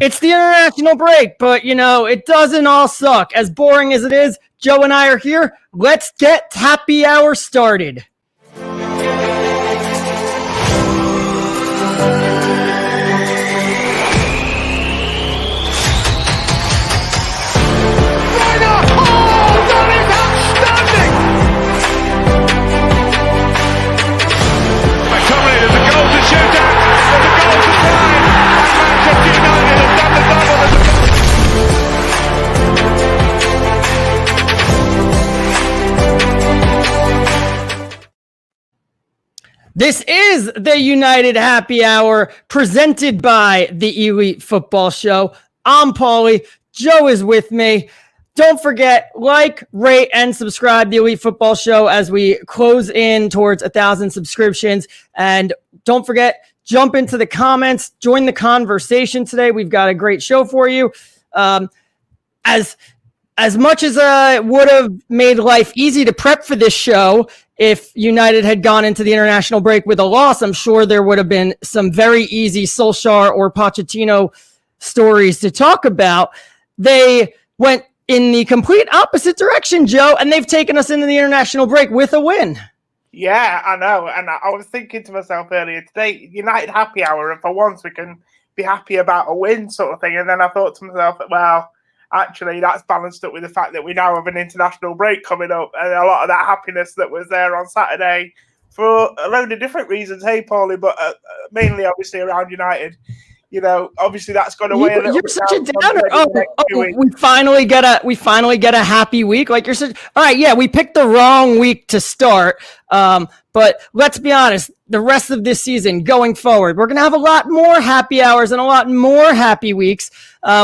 It's the international break, but, it doesn't all suck. As boring as it is, Joe and I are here. Let's get happy hour started. This is the United Happy Hour presented by the Elite Football Show. I'm Pauly. Joe is with me. Don't forget, like, rate, and subscribe to the Elite Football Show as we close in towards 1,000 subscriptions. And don't forget, jump into the comments, join the conversation today. We've got a great show for you. As much as it would have made life easy to prep for this show, if United had gone into the international break with a loss, I'm sure there would have been some very easy Solskjaer or Pochettino stories to talk about. They went in the complete opposite direction, Joe, and they've taken us into the international break with a win. Yeah, I know. And I was thinking to myself earlier today, United Happy Hour, and for once we can be happy about a win sort of thing. And then I thought to myself, well, actually, that's balanced up with the fact that we now have an international break coming up, and a lot of that happiness that was there on Saturday for a load of different reasons. Hey, Pauly, but mainly, obviously, around United. Obviously, that's gone away a little You're bit. Such a downer. We finally get a happy week. Like all right. Yeah, we picked the wrong week to start. But let's be honest. The rest of this season, going forward, we're going to have a lot more happy hours and a lot more happy weeks.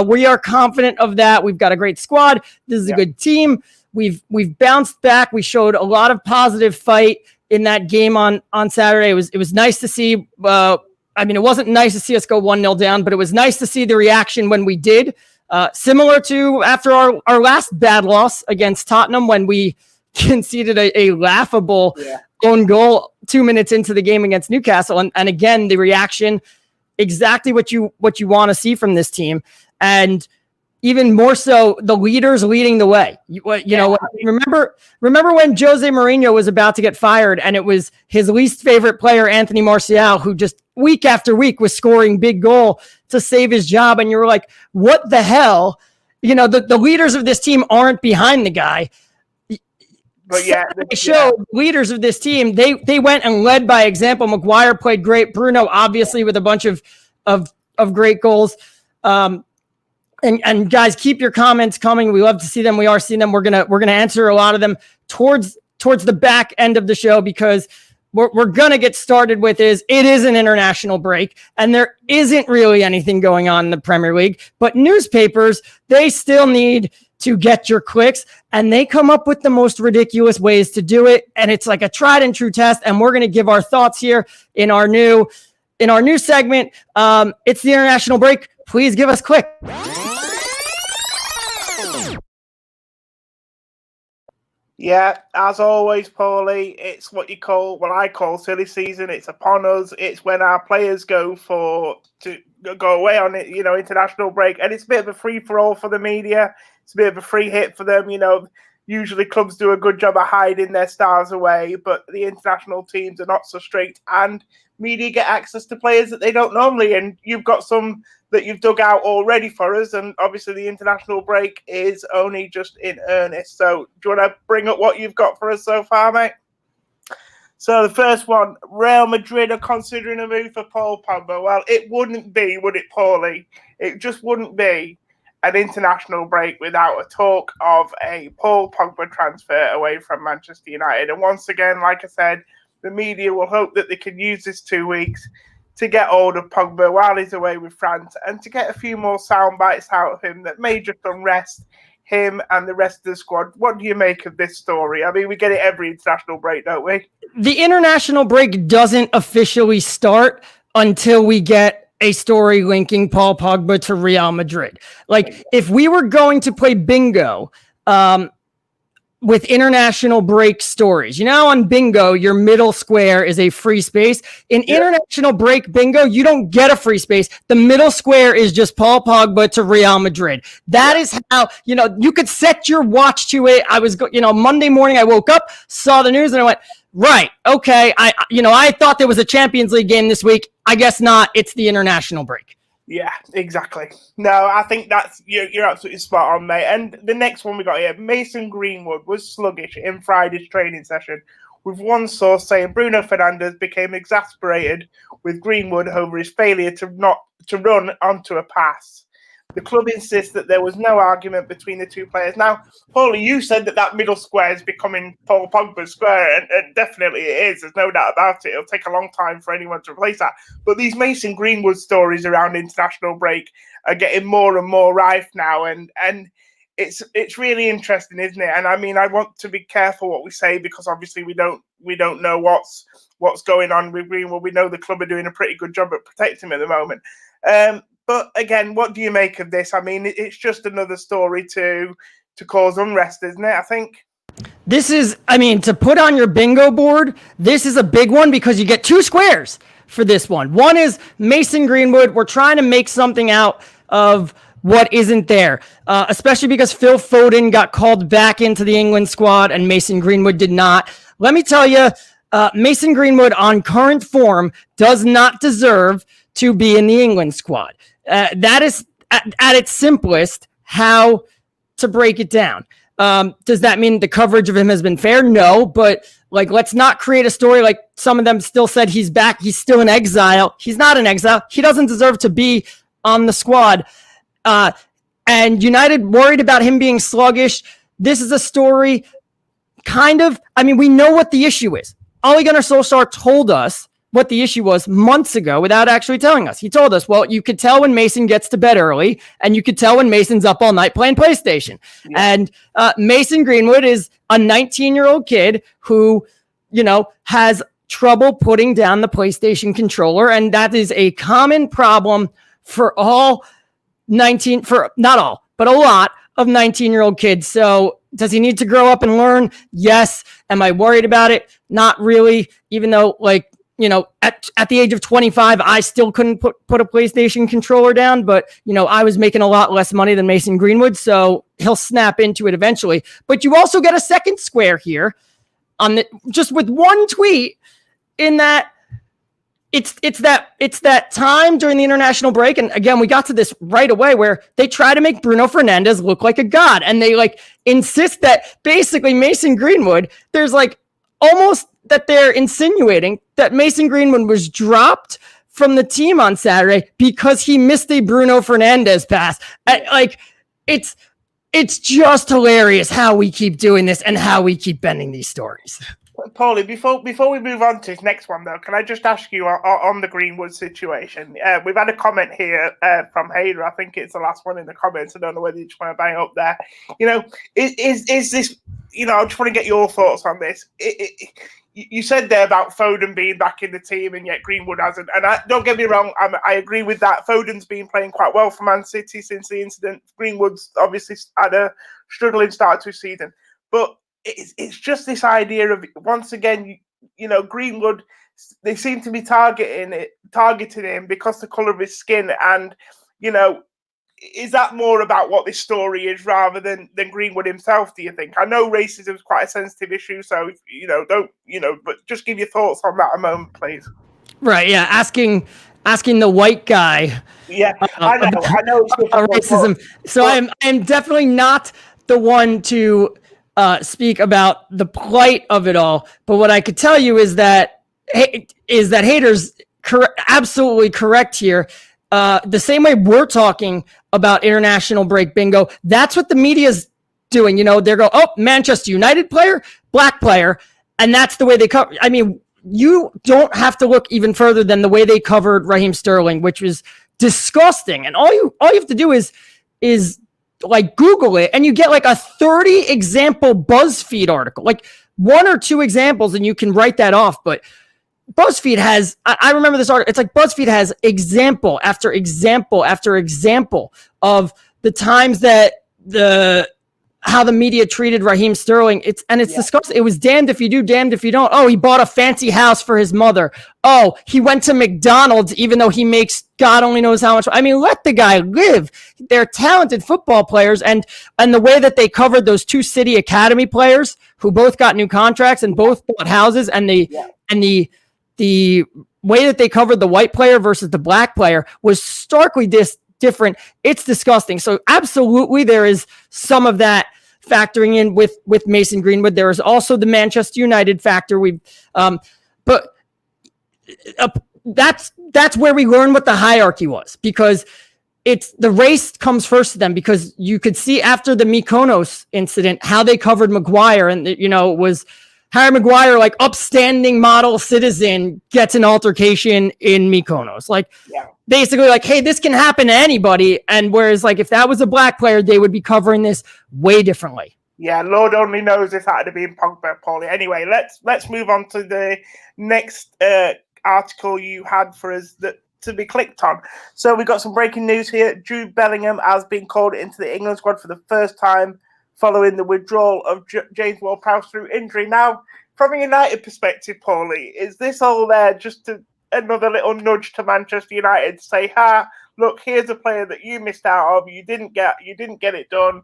We are confident of that. We've got a great squad. This is a good team. We've bounced back. We showed a lot of positive fight in that game on Saturday. It was nice to see. It wasn't nice to see us go 1-0 down, but it was nice to see the reaction when we did. Similar to after our last bad loss against Tottenham when we conceded a laughable own goal 2 minutes into the game against Newcastle. And again, the reaction, exactly what you want to see from this team. And even more so, the leaders leading the way. Remember when Jose Mourinho was about to get fired and it was his least favorite player, Anthony Martial, who just week after week was scoring big goal to save his job. And you were like, what the hell? The leaders of this team aren't behind the guy. But they showed leaders of this team. They went and led by example. Maguire played great. Bruno, obviously, with a bunch of great goals. And guys, keep your comments coming. We love to see them. We are seeing them. We're gonna answer a lot of them towards the back end of the show, because we're gonna get started with it is an international break and there isn't really anything going on in the Premier League. But newspapers, they still need to get your clicks, and they come up with the most ridiculous ways to do it. And it's like a tried and true test. And we're gonna give our thoughts here in our new segment. It's the international break. Please give us quick. Yeah, as always, Pauly, it's what I call silly season. It's upon us. It's when our players go away on it, international break, and it's a bit of a free for all for the media. It's a bit of a free hit for them. Usually clubs do a good job of hiding their stars away, but the international teams are not so strict, and media get access to players that they don't normally. And you've got some that you've dug out already for us, and obviously the international break is only just in earnest. So do you want to bring up what you've got for us so far, mate? So the first one, Real Madrid are considering a move for Paul Pogba. Well, it wouldn't be, would it, Pauly? It just wouldn't be an international break without a talk of a Paul Pogba transfer away from Manchester United. And once again, like I said, the media will hope that they can use this 2 weeks to get hold of Pogba while he's away with France and to get a few more sound bites out of him that may just unrest him and the rest of the squad. What do you make of this story? I mean, we get it every international break, don't we? The international break doesn't officially start until we get a story linking Paul Pogba to Real Madrid. Like, if we were going to play bingo, with international break stories. You know, on bingo, your middle square is a free space. In international break bingo, you don't get a free space. The middle square is just Paul Pogba to Real Madrid. That is how, you know, you could set your watch to it. I was, Monday morning, I woke up, saw the news, and I went, right, okay. I thought there was a Champions League game this week. I guess not. It's the international break. Yeah, exactly. No, I think you're absolutely spot on, mate. And the next one we got here, Mason Greenwood was sluggish in Friday's training session, with one source saying Bruno Fernandes became exasperated with Greenwood over his failure to run onto a pass. The club insists that there was no argument between the two players. Now, Pauly, you said that middle square is becoming Paul Pogba's square, and definitely it is. There's no doubt about it. It'll take a long time for anyone to replace that. But these Mason Greenwood stories around international break are getting more and more rife now, and it's really interesting, isn't it? And I mean, I want to be careful what we say, because obviously we don't know what's going on with Greenwood. We know the club are doing a pretty good job at protecting him at the moment. But again, what do you make of this? I mean, it's just another story to cause unrest, isn't it? I think. This is, to put on your bingo board, this is a big one because you get two squares for this one. One is Mason Greenwood. We're trying to make something out of what isn't there, especially because Phil Foden got called back into the England squad and Mason Greenwood did not. Let me tell you, Mason Greenwood on current form does not deserve to be in the England squad. That is at its simplest how to break it down. Does that mean the coverage of him has been fair? No, but let's not create a story like some of them still said he's back. He's still in exile. He's not in exile. He doesn't deserve to be on the squad. And United worried about him being sluggish. This is a story we know what the issue is. Ole Gunnar Solskjaer told us what the issue was months ago without actually telling us. He told us, well, you could tell when Mason gets to bed early, and you could tell when Mason's up all night playing PlayStation. Yeah. And Mason Greenwood is a 19-year-old kid who, has trouble putting down the PlayStation controller, and that is a common problem for not all, but a lot of 19-year-old kids. So does he need to grow up and learn? Yes. Am I worried about it? Not really, even though at the age of 25, I still couldn't put a PlayStation controller down, but, I was making a lot less money than Mason Greenwood, so he'll snap into it eventually. But you also get a second square here just with one tweet in that it's that time during the international break. And again, we got to this right away where they try to make Bruno Fernandes look like a god. And they insist that basically Mason Greenwood, there's almost that they're insinuating that Mason Greenwood was dropped from the team on Saturday because he missed a Bruno Fernandes pass. It's just hilarious how we keep doing this and how we keep bending these stories. Pauly, before we move on to this next one, though, can I just ask you on the Greenwood situation? We've had a comment here from Hayder. I think it's the last one in the comments. I don't know whether you just want to bang up there. Is this? I just want to get your thoughts on this. You said there about Foden being back in the team, and yet Greenwood hasn't. And don't get me wrong, I agree with that. Foden's been playing quite well for Man City since the incident. Greenwood's obviously had a struggling start to the season, but it's just this idea of, once again, Greenwood, they seem to be targeting him because the colour of his skin, and is that more about what this story is rather than Greenwood himself, do you think? I know racism is quite a sensitive issue, so but just give your thoughts on that a moment, please. Right, yeah, asking the white guy. Yeah, I know it's racism. So I am definitely not the one to speak about the plight of it all, but what I could tell you is that Hader's absolutely correct here. The same way we're talking about international break bingo, that's what the media's doing. They're going, oh, Manchester United player, black player, and that's the way they cover. You don't have to look even further than the way they covered Raheem Sterling, which was disgusting. And all you have to do is Google it, and you get a 30 example BuzzFeed article, one or two examples, and you can write that off. But BuzzFeed has, I remember this article, it's BuzzFeed has example after example after example of the times that the how the media treated Raheem Sterling. It's disgusting. It was damned if you do, damned if you don't. Oh, he bought a fancy house for his mother. Oh, he went to McDonald's even though he makes God only knows how much. I mean, let the guy live. They're talented football players, and the way that they covered those two City Academy players who both got new contracts and both bought houses, and the way that they covered the white player versus the black player was starkly different. It's disgusting. So absolutely there is some of that factoring in with Mason Greenwood. There is also the Manchester United factor. But that's where we learn what the hierarchy was, because it's the race comes first to them, because you could see after the Mykonos incident how they covered Maguire, and it was Harry Maguire, like upstanding model citizen, gets an altercation in Mykonos. Basically like, hey, this can happen to anybody. And whereas like if that was a black player, they would be covering this way differently. Yeah, Lord only knows if that had been Pogba, Pauly. Anyway, let's move on to the next article you had for us to be clicked on. So we got some breaking news here. Jude Bellingham has been called into the England squad for the first time following the withdrawal of James Ward-Prowse through injury. Now, from a United perspective, Pauly, is this all there just to another little nudge to Manchester United to say, look, here's a player that you missed out of, you didn't get it done.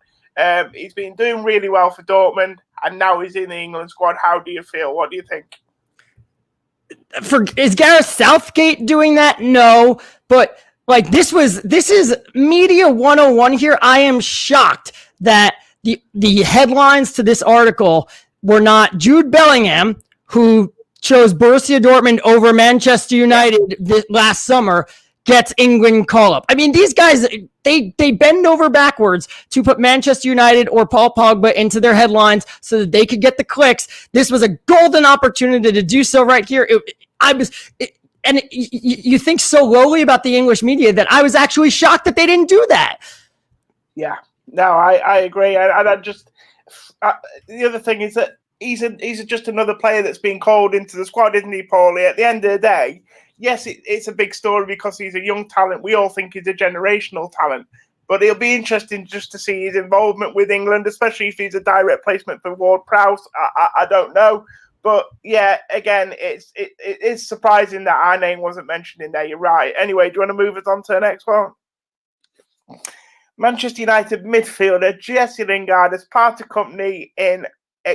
He's been doing really well for Dortmund, and now he's in the England squad. How do you feel? What do you think? Is Gareth Southgate doing that? No, but like this is media 101 here. I am shocked that the headlines to this article were not Jude Bellingham, who chose Borussia Dortmund over Manchester United last summer, gets England call-up. I mean, these guys, they bend over backwards to put Manchester United or Paul Pogba into their headlines so that they could get the clicks. This was a golden opportunity to do so right here. You think so lowly about the English media that I was actually shocked that they didn't do that. Yeah, no, I agree. And I just, the other thing is that he's just another player that's been called into the squad, isn't he, Pauly? At the end of the day, yes, it's a big story because he's a young talent. We all think he's a generational talent. But it'll be interesting just to see his involvement with England, especially if he's a direct placement for Ward-Prowse. I don't know. But, yeah, again, it is surprising that our name wasn't mentioned in there. You're right. Anyway, do you want to move us on to the next one? Manchester United midfielder Jesse Lingard has parted company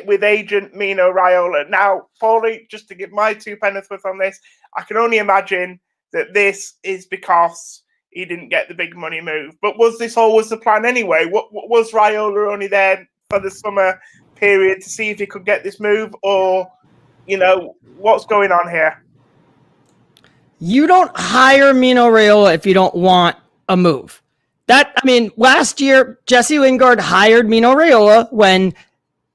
with agent Mino Raiola. Now, Pauly, just to give my 2 pennies worth on this, I can only imagine that this is because he didn't get the big money move. But was this always the plan anyway? Was Raiola only there for the summer period to see if he could get this move? Or, what's going on here? You don't hire Mino Raiola if you don't want a move. Last year, Jesse Lingard hired Mino Raiola when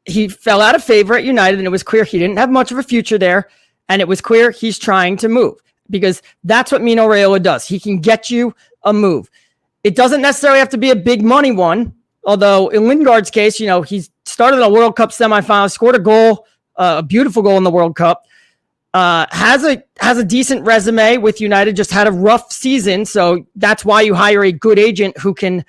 he fell out of favor at United, and it was clear he didn't have much of a future there, and it was clear he's trying to move, because that's what Mino Raiola does. He can get you a move. It doesn't necessarily have to be a big money one, although in Lingard's case, he's started a World Cup semifinal, scored a goal, a beautiful goal in the World Cup, has a decent resume with United, just had a rough season, so that's why you hire a good agent who can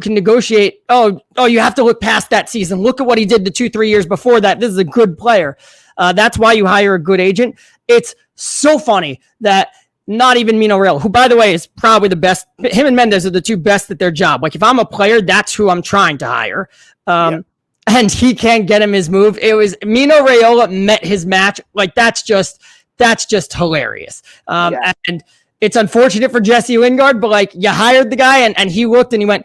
negotiate. Oh, you have to look past that season. Look at what he did the 2-3 years before that. This is a good player. That's why you hire a good agent. It's so funny that not even Mino Raiola, who, by the way, is probably the best. Him and Mendes are the 2 best at their job. Like, if I'm a player, that's who I'm trying to hire. And he can't get him his move. It was Mino Raiola met his match. Like, that's just hilarious. And it's unfortunate for Jesse Lingard, but like, you hired the guy and he looked and he went,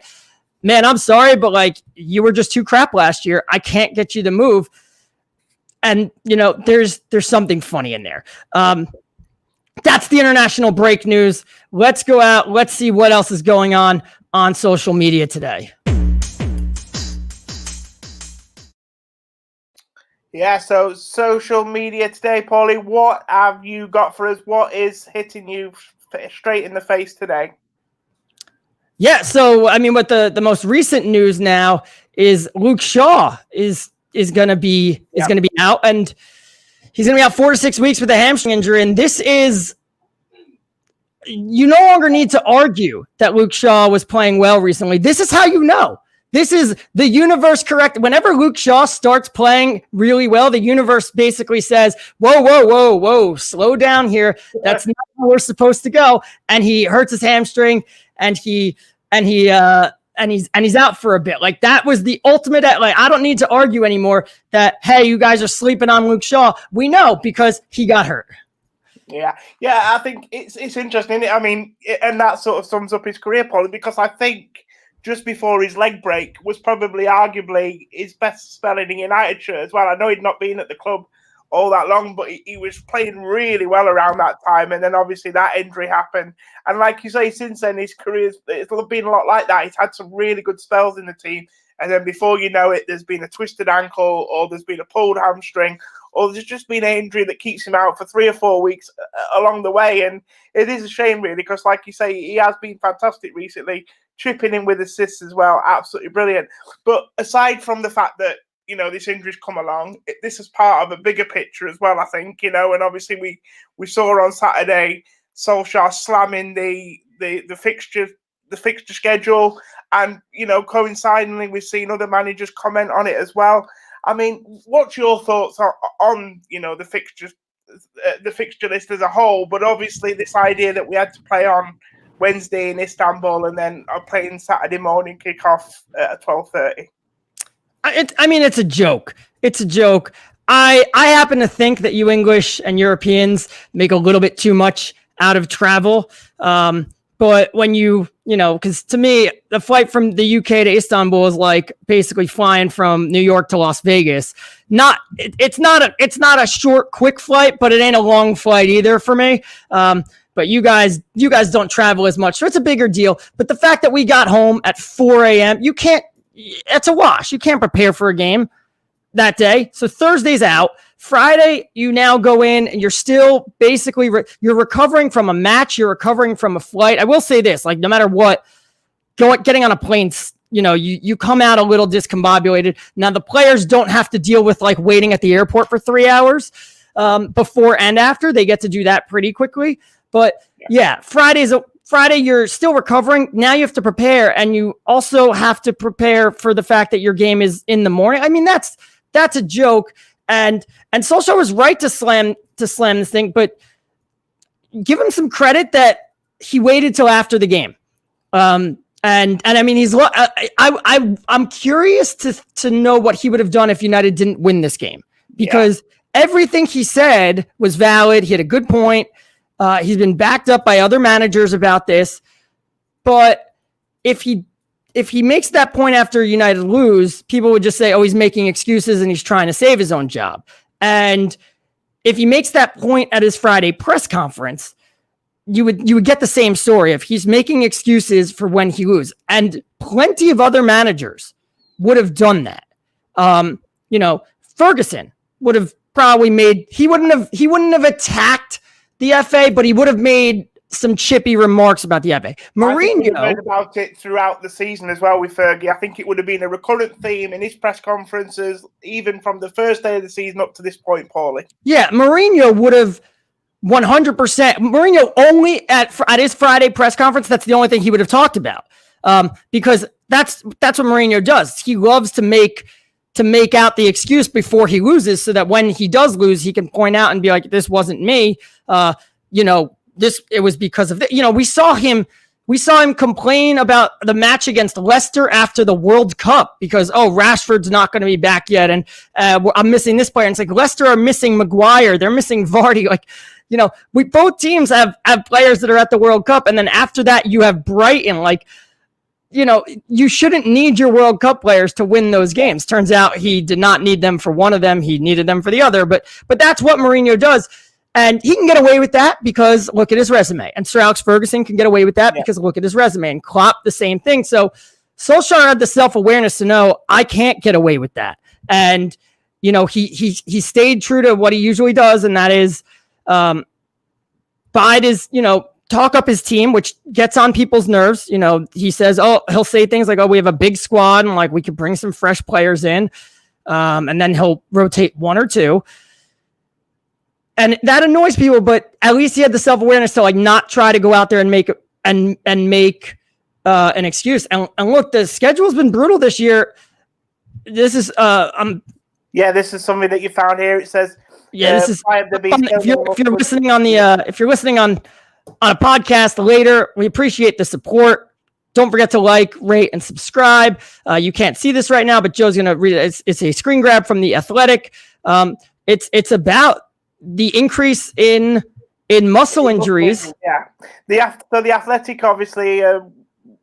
man, I'm sorry, but like, you were just too crap last year. I can't get you the move. And there's something funny in there. That's the international break news. Let's go out. Let's see what else is going on social media today. Yeah, so social media today, Pauly, what have you got for us? What is hitting you straight in the face today? Yeah, so what the most recent news now is Luke Shaw is going to be out, and he's going to be out 4 to 6 weeks with a hamstring injury. And this is, you no longer need to argue that Luke Shaw was playing well recently. This is how you know. This is the universe correct. Whenever Luke Shaw starts playing really well, the universe basically says, whoa, slow down here. That's not where we're supposed to go. And he hurts his hamstring and he's out for a bit. Like, that was the ultimate. Like, I don't need to argue anymore that, hey, you guys are sleeping on Luke Shaw. We know because he got hurt. Yeah, I think it's interesting. I mean, and that sort of sums up his career, Pauly, because I think just before his leg break was probably arguably his best spell in a United shirt as well. I know he'd not been at the club all that long, but he was playing really well around that time. And then obviously that injury happened. And like you say, since then, his career's it's been a lot like that. He's had some really good spells in the team. And then before you know it, there's been a twisted ankle or there's been a pulled hamstring or there's just been an injury that keeps him out for 3 or 4 weeks along the way. And it is a shame, really, because like you say, he has been fantastic recently, chipping in with assists as well. Absolutely brilliant. But aside from the fact that, this injury's come along, this is part of a bigger picture as well, I think, and obviously we saw on Saturday Solskjaer slamming the fixture schedule, and coincidentally we've seen other managers comment on it as well. I mean, what's your thoughts on the fixture list as a whole, but obviously this idea that we had to play on Wednesday in Istanbul and then are playing Saturday morning kickoff at 12:30? It's a joke. It's a joke. I happen to think that you English and Europeans make a little bit too much out of travel. But when because to me, the flight from the UK to Istanbul is like basically flying from New York to Las Vegas. It's not a short, quick flight, but it ain't a long flight either for me. But you guys don't travel as much, so it's a bigger deal. But the fact that we got home at 4 a.m., it's a wash. You can't prepare for a game that day. So Thursday's out. Friday, you now go in and you're still basically you're recovering from a match. You're recovering from a flight. I will say this, like, no matter what, getting on a plane, you come out a little discombobulated. Now the players don't have to deal with like waiting at the airport for 3 hours before and after. They get to do that pretty quickly. But yeah, Friday, you're still recovering. Now you have to prepare, and you also have to prepare for the fact that your game is in the morning. I mean, that's a joke. And Solskjaer was right to slam this thing, but give him some credit that he waited till after the game. And I mean, I'm curious to know what he would have done if United didn't win this game, because everything he said was valid. He had a good point. He's been backed up by other managers about this, but if he makes that point after United lose, people would just say, oh, he's making excuses and he's trying to save his own job. And if he makes that point at his Friday press conference, you would get the same story if he's making excuses for when he loses. And plenty of other managers would have done that. Ferguson would have probably he wouldn't have attacked the FA, but he would have made some chippy remarks about the FA. Mourinho heard about it throughout the season as well with Fergie. I think it would have been a recurrent theme in his press conferences, even from the first day of the season up to this point, Pauly. Yeah, Mourinho would have 100%. Mourinho only at his Friday press conference, that's the only thing he would have talked about, because that's what Mourinho does. He loves to make out the excuse before he loses, so that when he does lose, he can point out and be like, "This wasn't me." It was because of we saw him complain about the match against Leicester after the World Cup because, Rashford's not going to be back yet. And I'm missing this player. And it's like, Leicester are missing Maguire. They're missing Vardy. Like, both teams have players that are at the World Cup. And then after that, you have Brighton. Like, you shouldn't need your World Cup players to win those games. Turns out he did not need them for one of them. He needed them for the other. But that's what Mourinho does. And he can get away with that because look at his resume. And Sir Alex Ferguson can get away with that because look at his resume. And Klopp, the same thing. So Solskjaer had the self-awareness to know I can't get away with that. And, he stayed true to what he usually does. And that is talk up his team, which gets on people's nerves. He says, he'll say things like, we have a big squad and like we could bring some fresh players in. And then he'll rotate one or two. And that annoys people, but at least he had the self-awareness to like not try to go out there and make an excuse. And look, the schedule's been brutal this year. This is this is something that you found here. It says this is if you're listening on on a podcast later, we appreciate the support. Don't forget to like, rate, and subscribe. You can't see this right now, but Joe's going to read it. It's a screen grab from The Athletic. It's about the increase in muscle injuries. Yeah. So The Athletic, obviously,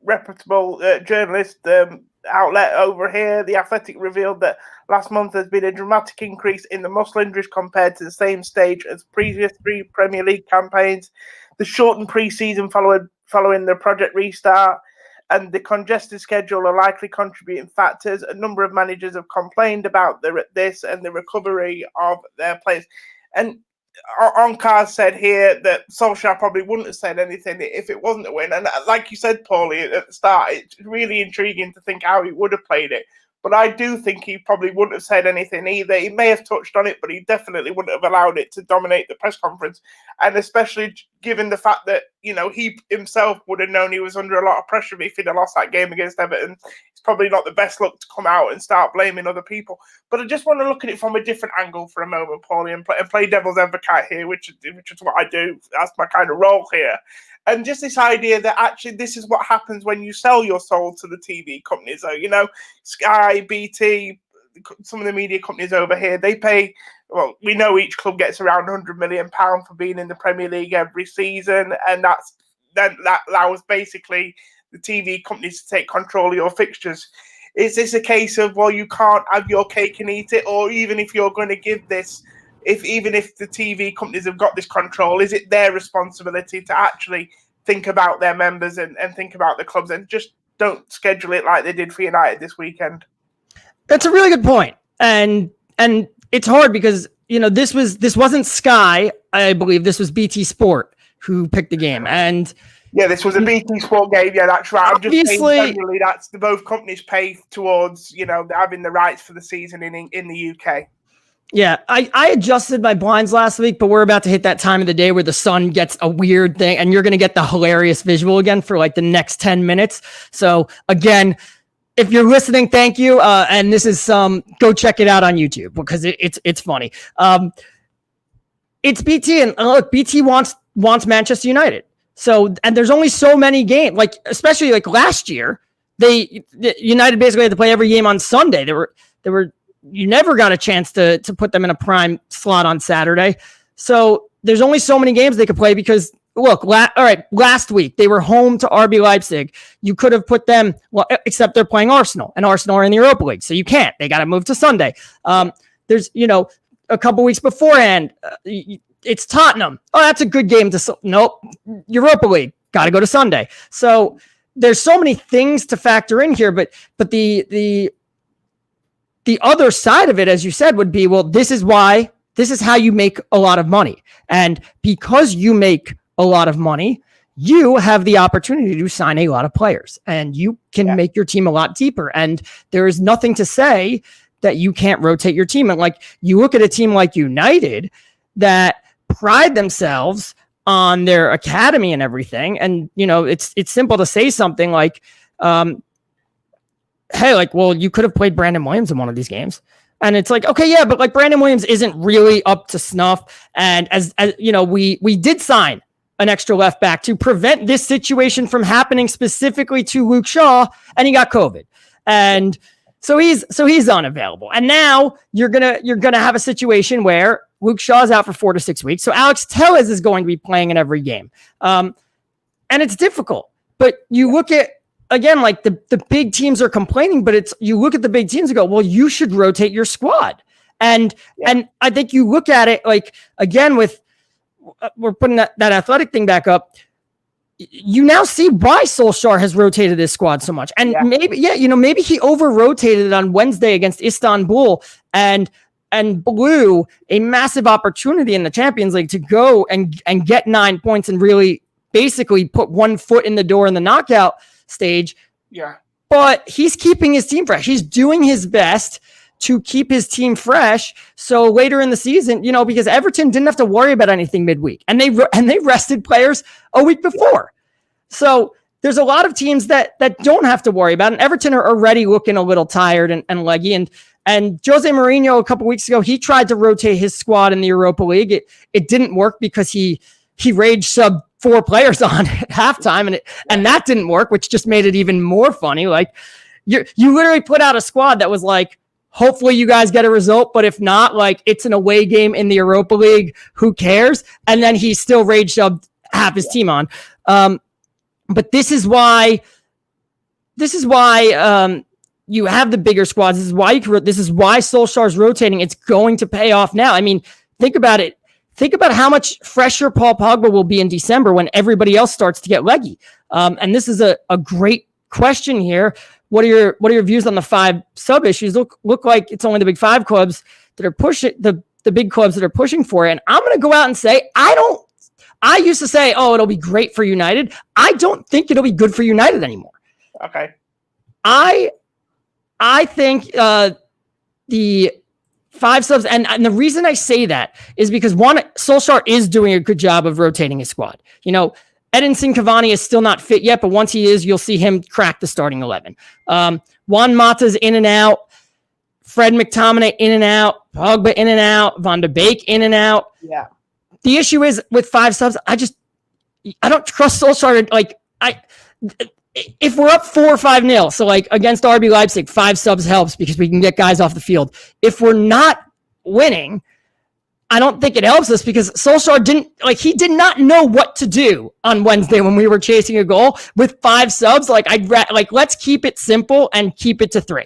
reputable journalist outlet over here. The Athletic revealed that last month there's been a dramatic increase in the muscle injuries compared to the same stage as previous 3 Premier League campaigns. The shortened pre-season following the project restart and the congested schedule are likely contributing factors. A number of managers have complained about this and the recovery of their players. And Onkar said here that Solskjaer probably wouldn't have said anything if it wasn't a win. And like you said, Pauly, at the start, it's really intriguing to think how he would have played it. But I do think he probably wouldn't have said anything either. He may have touched on it, but he definitely wouldn't have allowed it to dominate the press conference. And especially given the fact that, he himself would have known he was under a lot of pressure if he'd have lost that game against Everton. It's probably not the best look to come out and start blaming other people. But I just want to look at it from a different angle for a moment, Paulie, and play devil's advocate here, which is what I do. That's my kind of role here. And just this idea that actually this is what happens when you sell your soul to the TV companies. So, Sky, BT, some of the media companies over here, they pay, well, we know each club gets around £100 million for being in the Premier League every season. And that allows basically the TV companies to take control of your fixtures. Is this a case of, well, you can't have your cake and eat it? Or even if you're going to give this, even if the TV companies have got this control, is it their responsibility to actually think about their members and think about the clubs and just don't schedule it like they did for United this weekend? That's a really good point. And it's hard because, this wasn't Sky, I believe. This was BT Sport who picked the game. And yeah, this was a BT Sport game. Yeah, that's right. I'm just saying generally that's both companies pay towards, having the rights for the season in the UK. Yeah, I adjusted my blinds last week, but we're about to hit that time of the day where the sun gets a weird thing and you're going to get the hilarious visual again for like the next 10 minutes. So again, if you're listening, thank you. And this is go check it out on YouTube because it's funny. It's BT and look, BT wants Manchester United. So, and there's only so many games, like, especially like last year, United basically had to play every game on Sunday. You never got a chance to put them in a prime slot on Saturday. So there's only so many games they could play because, look, last week they were home to RB Leipzig. You could have put them, well, except they're playing Arsenal, and Arsenal are in the Europa League, so you can't. They got to move to Sunday. There's, a couple weeks beforehand, it's Tottenham. Oh, that's a good game nope, Europa League, got to go to Sunday. So there's so many things to factor in here, but the other side of it, as you said, would be, well, this is how you make a lot of money. And because you make a lot of money, you have the opportunity to sign a lot of players and you can make your team a lot deeper. And there is nothing to say that you can't rotate your team. And like, you look at a team like United that pride themselves on their academy and everything. And, it's simple to say something like, hey, like, well, you could have played Brandon Williams in one of these games. And it's like, okay, yeah, but like Brandon Williams isn't really up to snuff. And as we did sign an extra left back to prevent this situation from happening specifically to Luke Shaw, and he got COVID. And so he's unavailable. And now you're gonna have a situation where Luke Shaw's out for 4 to 6 weeks. So Alex Tellez is going to be playing in every game. And it's difficult. But you look at, again, like the big teams are complaining, but you look at the big teams and go, well, you should rotate your squad. And I think you look at it like, again, with we're putting that Athletic thing back up. You now see why Solskjaer has rotated this squad so much. And maybe he over-rotated it on Wednesday against Istanbul and blew a massive opportunity in the Champions League to go and get 9 points and really basically put one foot in the door in the knockout stage. Yeah. But he's keeping his team fresh. He's doing his best to keep his team fresh. So later in the season, because Everton didn't have to worry about anything midweek and they rested players a week before. So there's a lot of teams that don't have to worry about it. And Everton are already looking a little tired and leggy. And Jose Mourinho, a couple weeks ago, he tried to rotate his squad in the Europa League. It didn't work because he rage sub 4 players on at halftime, and that didn't work, which just made it even more funny. Like you literally put out a squad that was like, hopefully you guys get a result, but if not, like it's an away game in the Europa League, who cares? And then he still rage subbed half his team on. But this is why you have the bigger squads. This is why Solskjaer's rotating. It's going to pay off now. I mean, think about it. Think about how much fresher Paul Pogba will be in December when everybody else starts to get leggy. And this is a great question here. What are your views on the 5 sub issues? Look like it's only the big 5 clubs that are pushing the big clubs that are pushing for it. And I'm going to go out and say, I used to say, oh, it'll be great for United. I don't think it'll be good for United anymore. Okay. I think the 5 subs, and the reason I say that is because one, Solskjaer is doing a good job of rotating his squad. You know, Edinson Cavani is still not fit yet, but once he is, you'll see him crack the starting 11. Juan Mata's in and out. Fred McTominay in and out. Pogba in and out. Van de Beek in and out. Yeah. The issue is with 5 subs, I don't trust Solskjaer. Like, if we're up 4 or 5-0, so like against RB Leipzig, 5 subs helps because we can get guys off the field. If we're not winning, I don't think it helps us because Solskjaer did not know what to do on Wednesday when we were chasing a goal with 5 subs. Let's keep it simple and keep it to 3.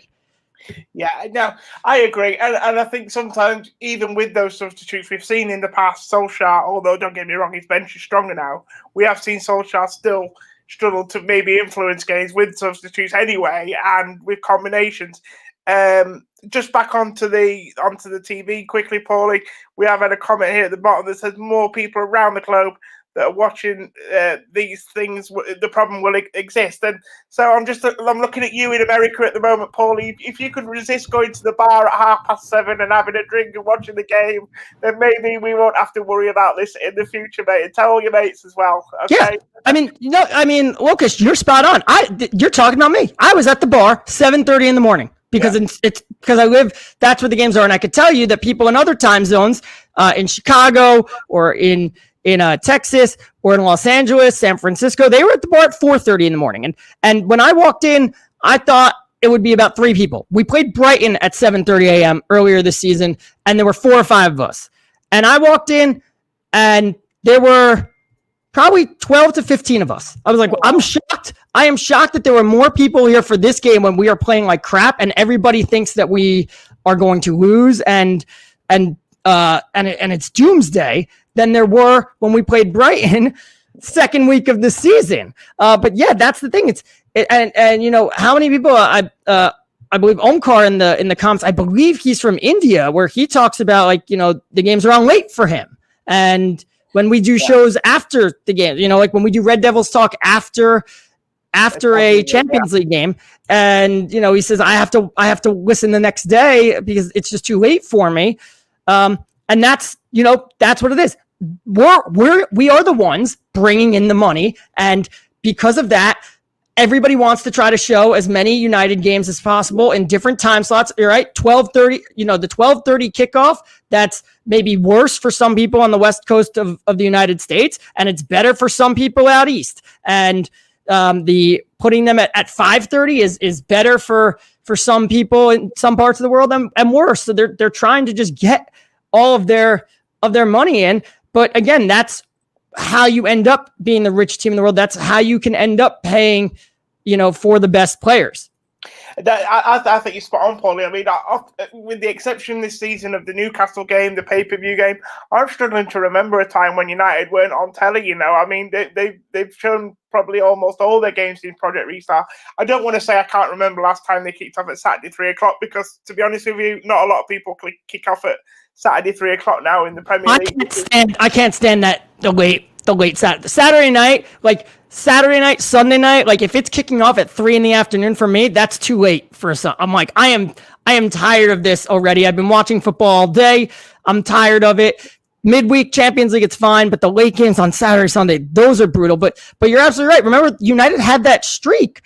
Yeah, no, I agree. And I think sometimes, even with those substitutes we've seen in the past, Solskjaer, although don't get me wrong, his bench is stronger now, we have seen Solskjaer still struggle to maybe influence games with substitutes anyway and with combinations. Just back onto the TV quickly, Pauly, we have had a comment here at the bottom that says more people around the globe that are watching these things, the problem will exist. And so I'm looking at you in America at the moment, Paulie. If you could resist going to the bar at 7:30 and having a drink and watching the game, then maybe we won't have to worry about this in the future, mate. And tell all your mates as well. Okay? Yeah, Lucas, you're spot on. You're talking about me. I was at the bar 7:30 in the morning. Because it's because I live, that's where the games are. And I could tell you that people in other time zones, in Chicago or in Texas or in Los Angeles, San Francisco, they were at the bar at 4:30 in the morning. And when I walked in, I thought it would be about 3 people. We played Brighton at 7:30 a.m. earlier this season, and there were 4 or 5 of us. And I walked in, and there were probably 12 to 15 of us. I was like, well, I'm shocked. I am shocked that there were more people here for this game when we are playing like crap, and everybody thinks that we are going to lose and it's doomsday than there were when we played Brighton second week of the season. But yeah, that's the thing. And you know how many people I believe Omkar in the comments, I believe he's from India, where he talks about like, you know, the games are on late for him. And when we do shows after the game, you know, like when we do Red Devils talk after a Champions League game, and you know, he says I have to listen the next day because it's just too late for me. And that's, you know, that's what it is. We are the ones bringing in the money, and because of that, everybody wants to try to show as many United games as possible in different time slots. You're right, 12:30. You know, the 12:30 kickoff. That's maybe worse for some people on the west coast of the United States, and it's better for some people out east. And the putting them at 5:30 is better for some people in some parts of the world and worse. So they're trying to just get all of their money in. But again, that's how you end up being the rich team in the world. That's how you can end up paying, you know, for the best players. I think you're spot on, Paulie. I mean, with the exception this season of the Newcastle game, the pay-per-view game, I'm struggling to remember a time when United weren't on telly, you know. I mean, they've shown probably almost all their games in Project Restart. I don't want to say I can't remember last time they kicked off at Saturday 3 o'clock, because, to be honest with you, not a lot of people kick off at Saturday 3 o'clock now in the Premier League. I can't stand that the late Saturday night, Sunday night, like if it's kicking off at 3 p.m. for me, that's too late for some. I'm like, I am tired of this already. I've been watching football all day. I'm tired of it. midweek Champions League, it's fine, but the late games on Saturday, Sunday, those are brutal. But you're absolutely right. Remember, United had that streak.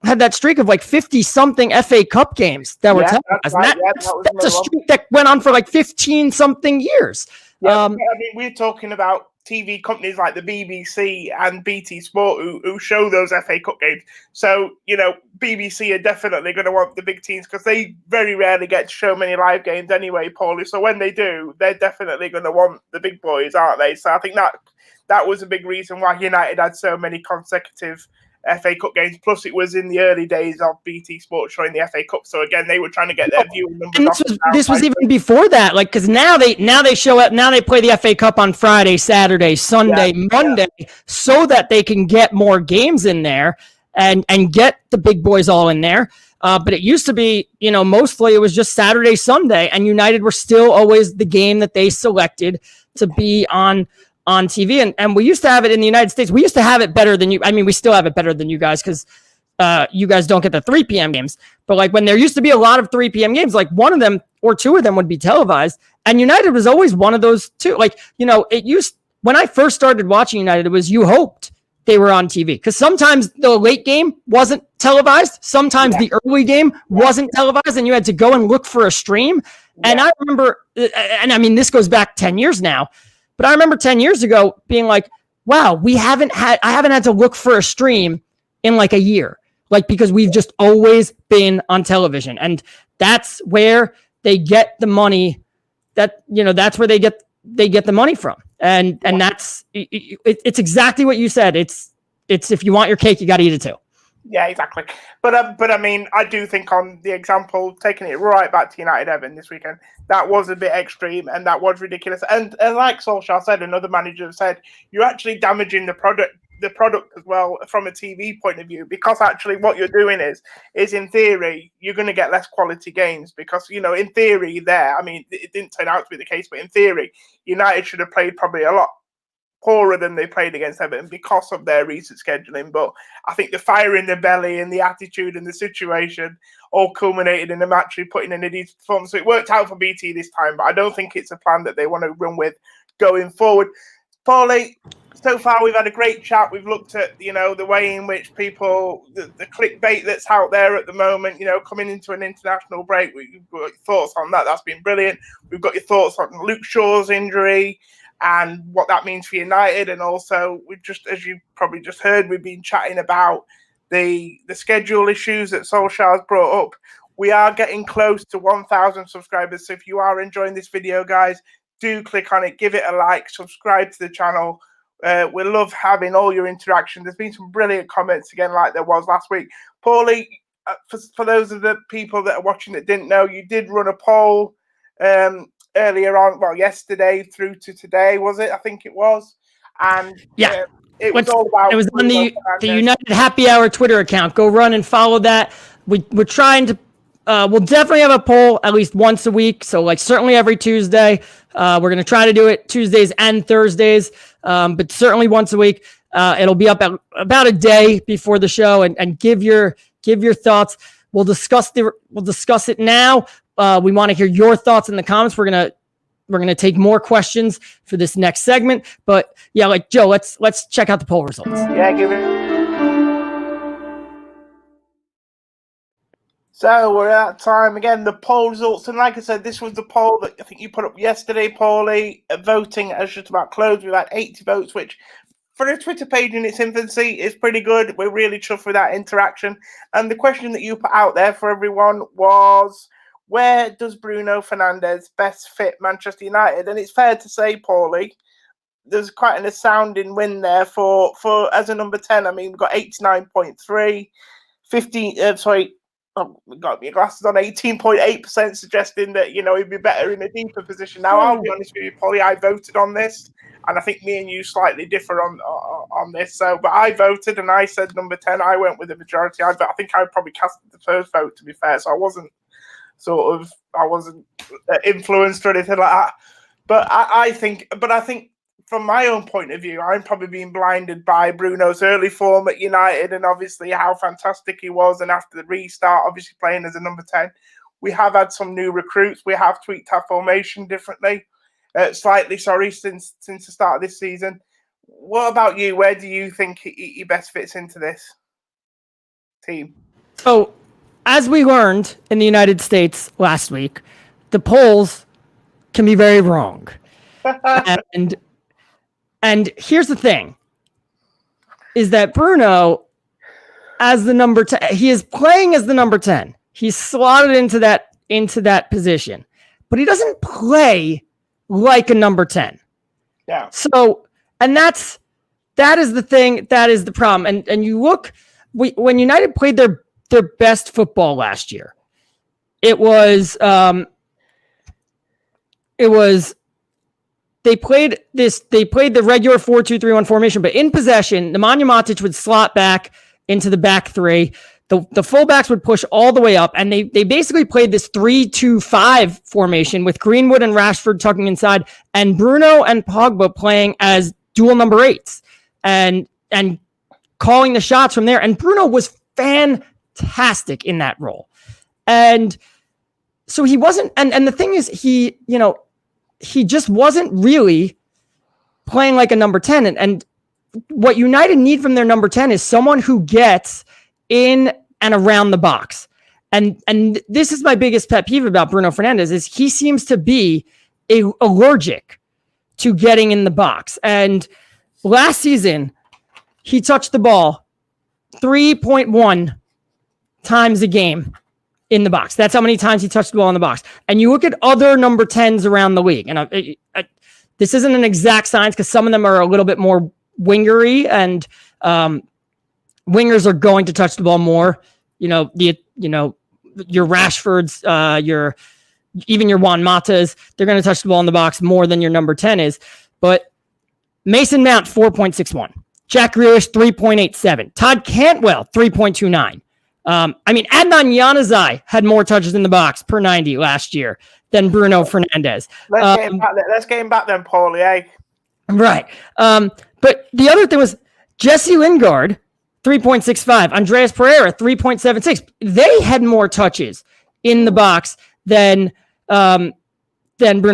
Had that streak of like 50 something FA Cup games that were televised. Right. That's a streak that went on for like 15 something years. Yeah, I mean, we're talking about TV companies like the BBC and BT Sport who show those FA Cup games. So, BBC are definitely going to want the big teams because they very rarely get to show many live games anyway, Paulie. So when they do, they're definitely going to want the big boys, aren't they? So I think that was a big reason why United had so many consecutive FA Cup games. Plus, it was in the early days of BT Sport showing the FA Cup. So again, they were trying to get their viewing numbers. And this was even before that, like because now they show up. Now they play the FA Cup on Friday, Saturday, Sunday, Monday, so that they can get more games in there and get the big boys all in there. But it used to be, mostly it was just Saturday, Sunday, and United were still always the game that they selected to be on TV. And we used to have it in the United States. We used to have it better than you. I mean, we still have it better than you guys because you guys don't get the 3 p.m. games. But like when there used to be a lot of 3 p.m. games, like one of them or two of them would be televised. And United was always one of those two. Like, when I first started watching United, it was you hoped they were on TV because sometimes the late game wasn't televised. Sometimes the early game wasn't televised and you had to go and look for a stream. Yeah. And I remember, and I mean, this goes back 10 years now. But I remember 10 years ago being like, wow, I haven't had to look for a stream in like a year, like because we've just always been on television. And that's where they get the money that's where they get the money from. And that's, it's exactly what you said. It's if you want your cake, you got to eat it too. Yeah, exactly. But I mean, I do think on the example, taking it right back to United Everton this weekend, that was a bit extreme and that was ridiculous. And like Solskjaer said, another manager said, you're actually damaging the product as well from a TV point of view, because actually what you're doing is in theory, you're going to get less quality games because, in theory I mean, it didn't turn out to be the case, but in theory, United should have played probably a lot poorer than they played against Everton because of their recent scheduling. But I think the fire in the belly and the attitude and the situation all culminated in the match putting in a decent performance. So it worked out for BT this time, but I don't think it's a plan that they want to run with going forward. Pauly, so far we've had a great chat. We've looked at, the way in which people, the clickbait that's out there at the moment, coming into an international break. We've got your thoughts on that. That's been brilliant. We've got your thoughts on Luke Shaw's injury and what that means for United. And also, as you probably just heard, we've been chatting about the schedule issues that Solskjaer's brought up. We are getting close to 1,000 subscribers. So if you are enjoying this video, guys, do click on it, give it a like, subscribe to the channel. We love having all your interaction. There's been some brilliant comments again, like there was last week. Pauly, for those of the people that are watching that didn't know, you did run a poll earlier on, yesterday through to today, was it? I think it was. And it was all about. It was on the United Happy Hour Twitter account. Go run and follow that. We're trying to. We'll definitely have a poll at least once a week. So like certainly every Tuesday. We're going to try to do it Tuesdays and Thursdays, but certainly once a week. It'll be up about a day before the show, and give your thoughts. We'll discuss it now. We want to hear your thoughts in the comments. We're gonna take more questions for this next segment. But yeah, like Joe, let's check out the poll results. Yeah, give it. So we're out of time again. The poll results, and like I said, this was the poll that I think you put up yesterday, Pauly. Voting has just about closed. We've had 80 votes, which for a Twitter page in its infancy is pretty good. We're really chuffed with that interaction. And the question that you put out there for everyone was, where does Bruno Fernandes best fit Manchester United? And it's fair to say, Pauly, there's quite an astounding win there for as a number 10. I mean, we've got 89.3, 15. We got your glasses on. 18.8% suggesting that he'd be better in a deeper position. Now, I'll be honest with you, Pauly. I voted on this, and I think me and you slightly differ on this. So, but I voted, and I said number 10. I went with the majority. I think I probably cast the first vote, to be fair. So I wasn't influenced or anything like that. But I think from my own point of view, I'm probably being blinded by Bruno's early form at United and obviously how fantastic he was. And after the restart, obviously playing as a number 10, we have had some new recruits. We have tweaked our formation differently. slightly, since the start of this season. What about you? Where do you think he best fits into this team? So, as we learned in the United States last week, the polls can be very wrong. and here's the thing, is that Bruno, as the number 10, he is playing as the number 10. He's slotted into that position, but he doesn't play like a number 10. Yeah. So, and that is the thing, that is the problem. And you look, when United played their best football last year, they played the regular 4-2-3-1 formation, but in possession, Nemanja Matic would slot back into the back three. The fullbacks would push all the way up, and they basically played this 3-2-5 formation with Greenwood and Rashford tucking inside, and Bruno and Pogba playing as dual number 8s and calling the shots from there. And Bruno was fantastic in that role. And so he wasn't, and the thing is, he just wasn't really playing like a number 10. And what United need from their number 10 is someone who gets in and around the box. And this is my biggest pet peeve about Bruno Fernandes, is he seems to be allergic to getting in the box. And last season, he touched the ball 3.1 times a game in the box. That's how many times he touched the ball in the box. And you look at other number 10s around the league, and this isn't an exact science because some of them are a little bit more wingery, and wingers are going to touch the ball more. Your Rashfords, even your Juan Matas, they're going to touch the ball in the box more than your number 10 is. But Mason Mount, 4.61. Jack Grealish, 3.87. Todd Cantwell, 3.29. Adnan Januzaj had more touches in the box per 90 last year than Bruno Fernandes. Let's get him back then, Pauly, eh? Right. But the other thing was Jesse Lingard, 3.65. Andreas Pereira, 3.76. They had more touches in the box than Bruno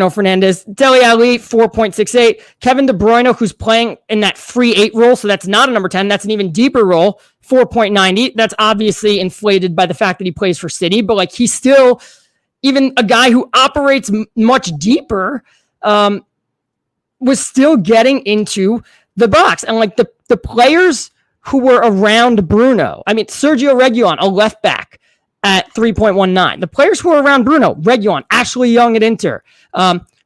Fernandes. Dele Alli, 4.68. Kevin De Bruyne, who's playing in that free 8 role, so that's not a number 10. That's an even deeper role, 4.90. That's obviously inflated by the fact that he plays for City, but he's still even a guy who operates much deeper, was still getting into the box. And the players who were around Bruno, Sergio Reguilon, a left back, at 3.19. The players who are around Bruno, Reguilon, Ashley Young at Inter,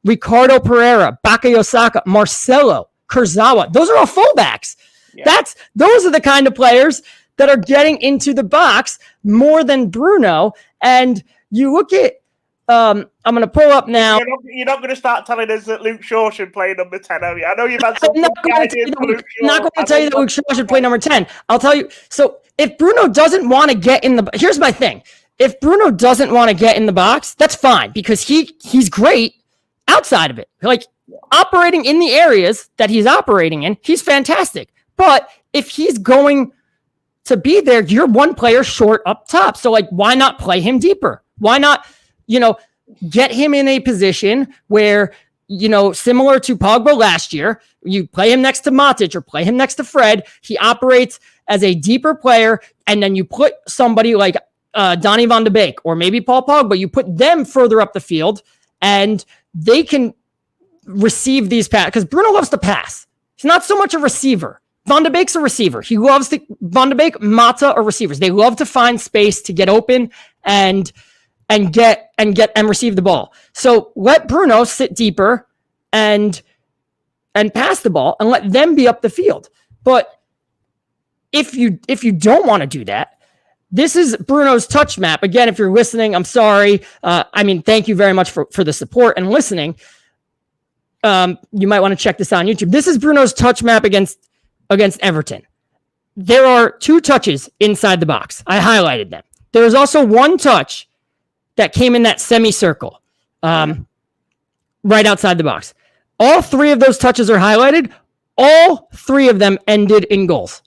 Ricardo Pereira, Bakayo Saka, Marcelo, Kurzawa, those are all fullbacks. Yeah. Those are the kind of players that are getting into the box more than Bruno. And you look at, I'm going to pull up now. You're not going to start telling us that Luke Shaw should play number 10, are you? I know you've had some I'm not going to tell you that Luke Shaw should play number 10. I'll tell you. So if Bruno doesn't want to get in here's my thing. If Bruno doesn't want to get in the box, that's fine, because he's great outside of it. Operating in the areas that he's operating in, he's fantastic. But if he's going to be there, you're one player short up top. So why not play him deeper? Why not, get him in a position where, similar to Pogba last year, you play him next to Matic or play him next to Fred. He operates as a deeper player, and then you put somebody like Donny van de Beek or maybe Paul Pogba, you put them further up the field, and they can receive these passes, because Bruno loves to pass. He's not so much a receiver. Van de Beek's a receiver. He loves to, Van de Beek, Mata are receivers. They love to find space to get open and receive the ball. So let Bruno sit deeper and pass the ball and let them be up the field. But if you don't want to do that, this is Bruno's touch map. Again, if you're listening, I'm sorry. Thank you very much for the support and listening. You might want to check this out on YouTube. This is Bruno's touch map against Everton. There are 2 touches inside the box. I highlighted them. There was also 1 touch that came in that semicircle, right outside the box. All 3 of those touches are highlighted. All 3 of them ended in goals.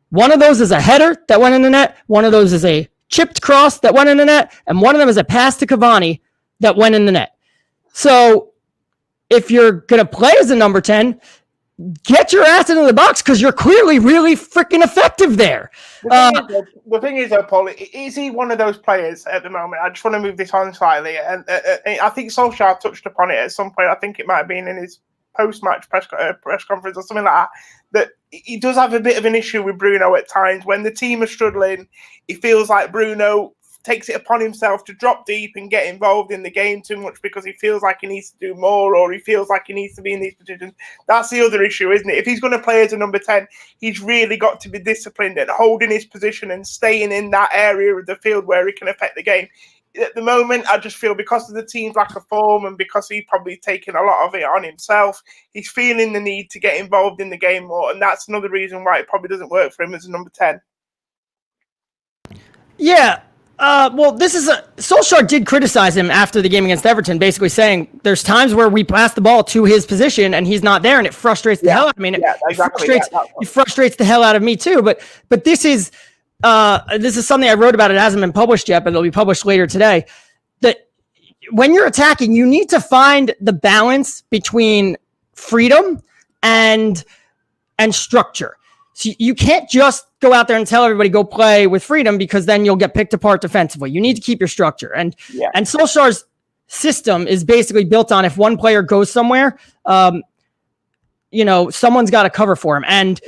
One of those is a header that went in the net. One of those is a chipped cross that went in the net. And one of them is a pass to Cavani that went in the net. So if you're going to play as a number 10, get your ass into the box because you're clearly really freaking effective there. The thing is, though, Paul, is he one of those players at the moment? I just want to move this on slightly. And I think Solskjaer touched upon it at some point. I think it might have been in his post-match press conference or something like that he does have a bit of an issue with Bruno at times. When the team are struggling, he feels like Bruno takes it upon himself to drop deep and get involved in the game too much because he feels like he needs to do more, or he feels like he needs to be in these positions. That's the other issue, isn't it? If he's going to play as a number 10, he's really got to be disciplined and holding his position and staying in that area of the field where he can affect the game. At the moment, I just feel because of the team's lack of form and because he's probably taken a lot of it on himself, he's feeling the need to get involved in the game more, and that's another reason why it probably doesn't work for him as a number 10. Yeah. Well, Solskjaer did criticize him after the game against Everton, basically saying there's times where we pass the ball to his position and he's not there, and it frustrates the hell out of me. It frustrates the hell out of me too. But this is something I wrote about. It hasn't been published yet, but it'll be published later today. That when you're attacking, you need to find the balance between freedom and structure. So you can't just go out there and tell everybody go play with freedom, because then you'll get picked apart defensively. You need to keep your structure. And Solskjaer's system is basically built on if one player goes somewhere, someone's got to cover for him. And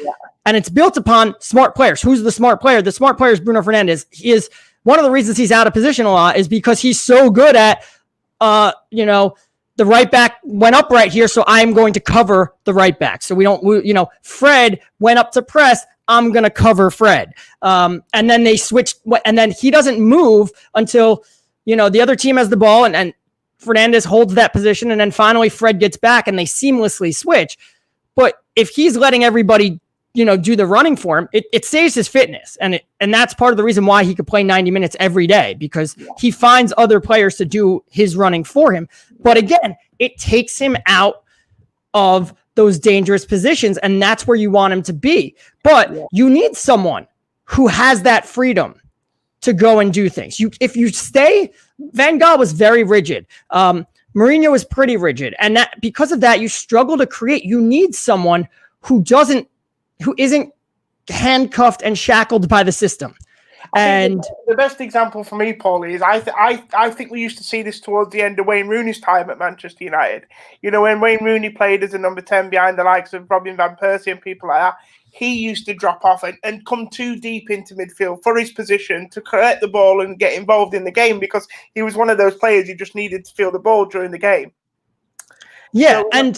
it's built upon smart players. Who's the smart player? The smart player is Bruno Fernandes. He is one of the reasons he's out of position a lot is because he's so good at, the right back went up right here, so I'm going to cover the right back. So we don't, Fred went up to press, I'm going to cover Fred. And then they switched, and then he doesn't move until, the other team has the ball and Fernandez holds that position. And then finally Fred gets back and they seamlessly switch. But if he's letting everybody, do the running for him, it saves his fitness. And that's part of the reason why he could play 90 minutes every day, because he finds other players to do his running for him. But again, it takes him out of those dangerous positions, and that's where you want him to be. But you need someone who has that freedom to go and do things. If you stay, Van Gaal was very rigid. Mourinho was pretty rigid. And that because of that, you struggle to create. You need someone who isn't handcuffed and shackled by the system. And the best example for me, Pauly, is I think we used to see this towards the end of Wayne Rooney's time at Manchester United. When Wayne Rooney played as a number 10 behind the likes of Robin van Persie and people like that, he used to drop off and come too deep into midfield for his position to collect the ball and get involved in the game, because he was one of those players who just needed to feel the ball during the game. Yeah, so,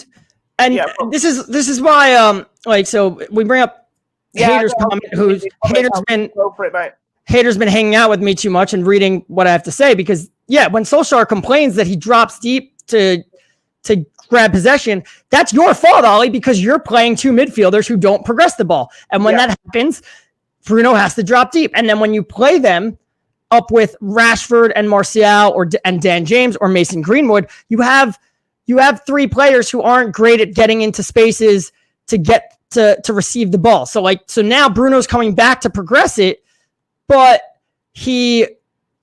this is why so we bring up haters comment, who's haters been hanging out with me too much and reading what I have to say, because when Solskjaer complains that he drops deep to grab possession, that's your fault, Ollie, because you're playing two midfielders who don't progress the ball. And when that happens, Bruno has to drop deep. And then when you play them up with Rashford and Martial and Dan James or Mason Greenwood, you have three players who aren't great at getting into spaces to get to receive the ball. So now Bruno's coming back to progress it, but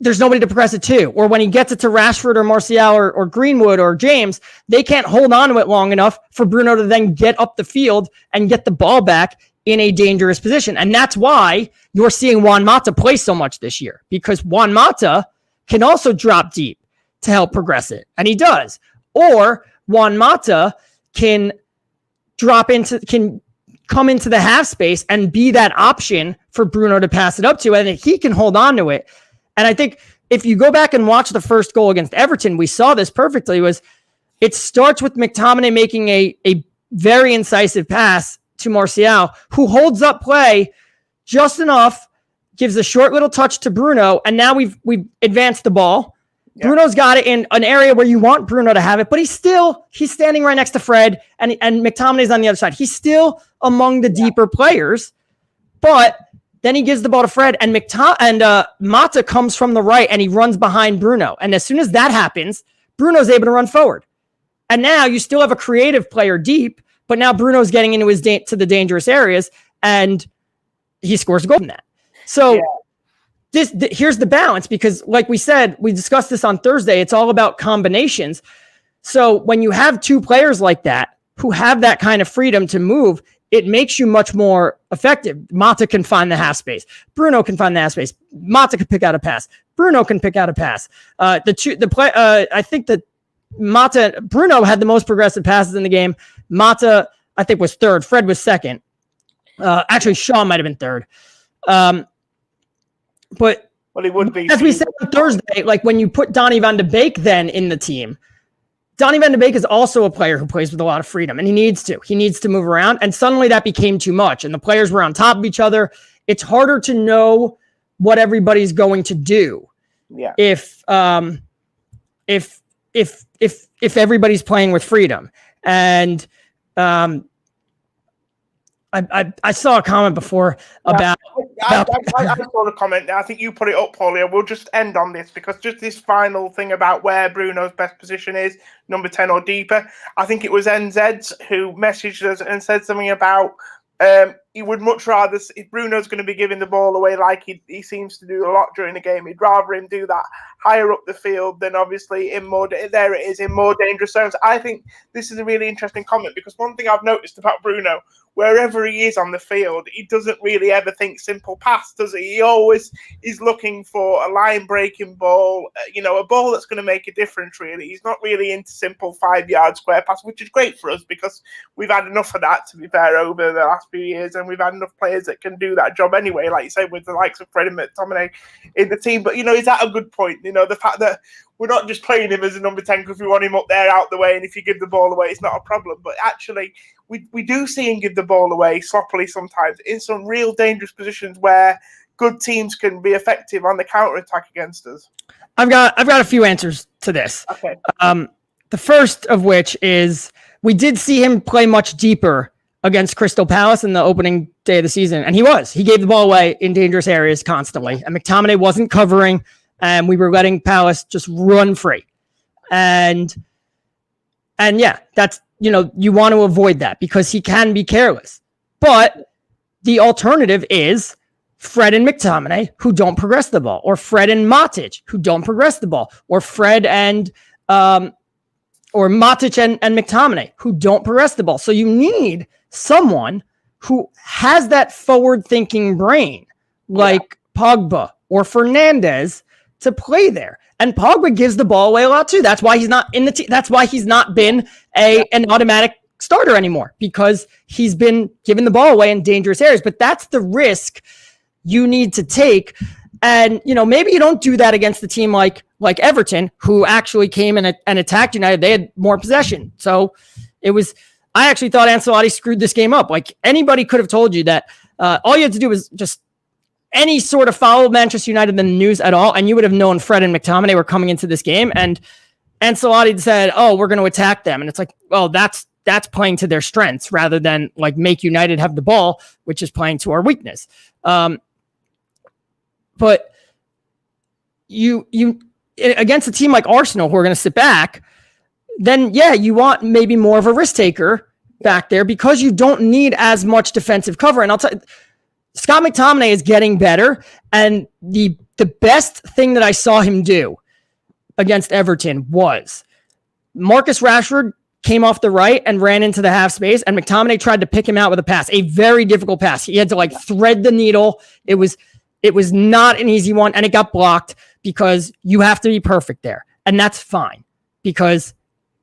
there's nobody to progress it to. Or when he gets it to Rashford or Martial or Greenwood or James, they can't hold on to it long enough for Bruno to then get up the field and get the ball back in a dangerous position. And that's why you're seeing Juan Mata play so much this year, because Juan Mata can also drop deep to help progress it. And he does. Or Juan Mata can come into the half space and be that option for Bruno to pass it up to, and he can hold on to it. And I think if you go back and watch the first goal against Everton, we saw this perfectly. It starts with McTominay making a very incisive pass to Martial, who holds up play just enough, gives a short little touch to Bruno, and now we've advanced the ball. Yeah. Bruno's got it in an area where you want Bruno to have it, but he's standing right next to Fred, and McTominay's on the other side. He's still among the deeper players, but then he gives the ball to Fred, and Mata comes from the right, and he runs behind Bruno. And as soon as that happens, Bruno's able to run forward. And now you still have a creative player deep, but now Bruno's getting into to the dangerous areas, and he scores a goal from that. So here's the balance, because like we said, we discussed this on Thursday. It's all about combinations. So when you have two players like that who have that kind of freedom to move, it makes you much more effective. Mata can find the half space. Bruno can find the half space. Mata can pick out a pass. Bruno can pick out a pass. I think that Bruno had the most progressive passes in the game. Mata, I think, was third. Fred was second. Actually, Shaw might have been third. But he would be. As we said on Thursday, like when you put Donny van de Beek then in the team, Donny van de Beek is also a player who plays with a lot of freedom, and he needs to. He needs to move around, and suddenly that became too much, and the players were on top of each other. It's harder to know what everybody's going to do. Yeah. If everybody's playing with freedom. And I saw a comment before about. I saw the comment. I think you put it up, Pauly. We'll just end on this because just this final thing about where Bruno's best position is, number 10 or deeper. I think it was NZs who messaged us and said something about he would much rather, if Bruno's going to be giving the ball away like he seems to do a lot during the game, he'd rather him do that higher up the field than obviously in more dangerous zones. I think this is a really interesting comment because one thing I've noticed about Bruno, wherever he is on the field, he doesn't really ever think simple pass, does he? He always is looking for a line-breaking ball, a ball that's going to make a difference, really. He's not really into simple 5-yard square pass, which is great for us because we've had enough of that, to be fair, over the last few years, and we've had enough players that can do that job anyway, like you say, with the likes of Fred and McTominay in the team. But, is that a good point? The fact that we're not just playing him as a number 10 because we want him up there out the way, and if you give the ball away, it's not a problem. But actually, we do see him give the ball away sloppily sometimes in some real dangerous positions where good teams can be effective on the counter-attack against us. I've got a few answers to this. Okay. The first of which is we did see him play much deeper against Crystal Palace in the opening day of the season, and he gave the ball away in dangerous areas constantly, and McTominay wasn't covering, and we were letting Palace just run free. And yeah, that's, you want to avoid that because he can be careless. But the alternative is Fred and McTominay who don't progress the ball, or Fred and Matic who don't progress the ball, or Fred and or Matic and McTominay who don't progress the ball. So you need someone who has that forward-thinking brain, like Pogba or Fernandez, to play there. And Pogba gives the ball away a lot too. That's why he's not in the team. That's why he's not been an automatic starter anymore, because he's been giving the ball away in dangerous areas. But that's the risk you need to take. And, maybe you don't do that against the team like Everton, who actually came and attacked United. They had more possession. So I actually thought Ancelotti screwed this game up. Like, anybody could have told you that all you had to do was just any sort of follow Manchester United in the news at all, and you would have known Fred and McTominay were coming into this game. And Ancelotti said, "Oh, we're going to attack them," and it's like, well, that's playing to their strengths rather than like make United have the ball, which is playing to our weakness. But you against a team like Arsenal who are going to sit back, then you want maybe more of a risk taker back there because you don't need as much defensive cover. And I'll tell you, Scott McTominay is getting better, and the best thing that I saw him do against Everton was Marcus Rashford came off the right and ran into the half space, and McTominay tried to pick him out with a pass, a very difficult pass. He had to thread the needle. It was not an easy one, and it got blocked because you have to be perfect there, and that's fine because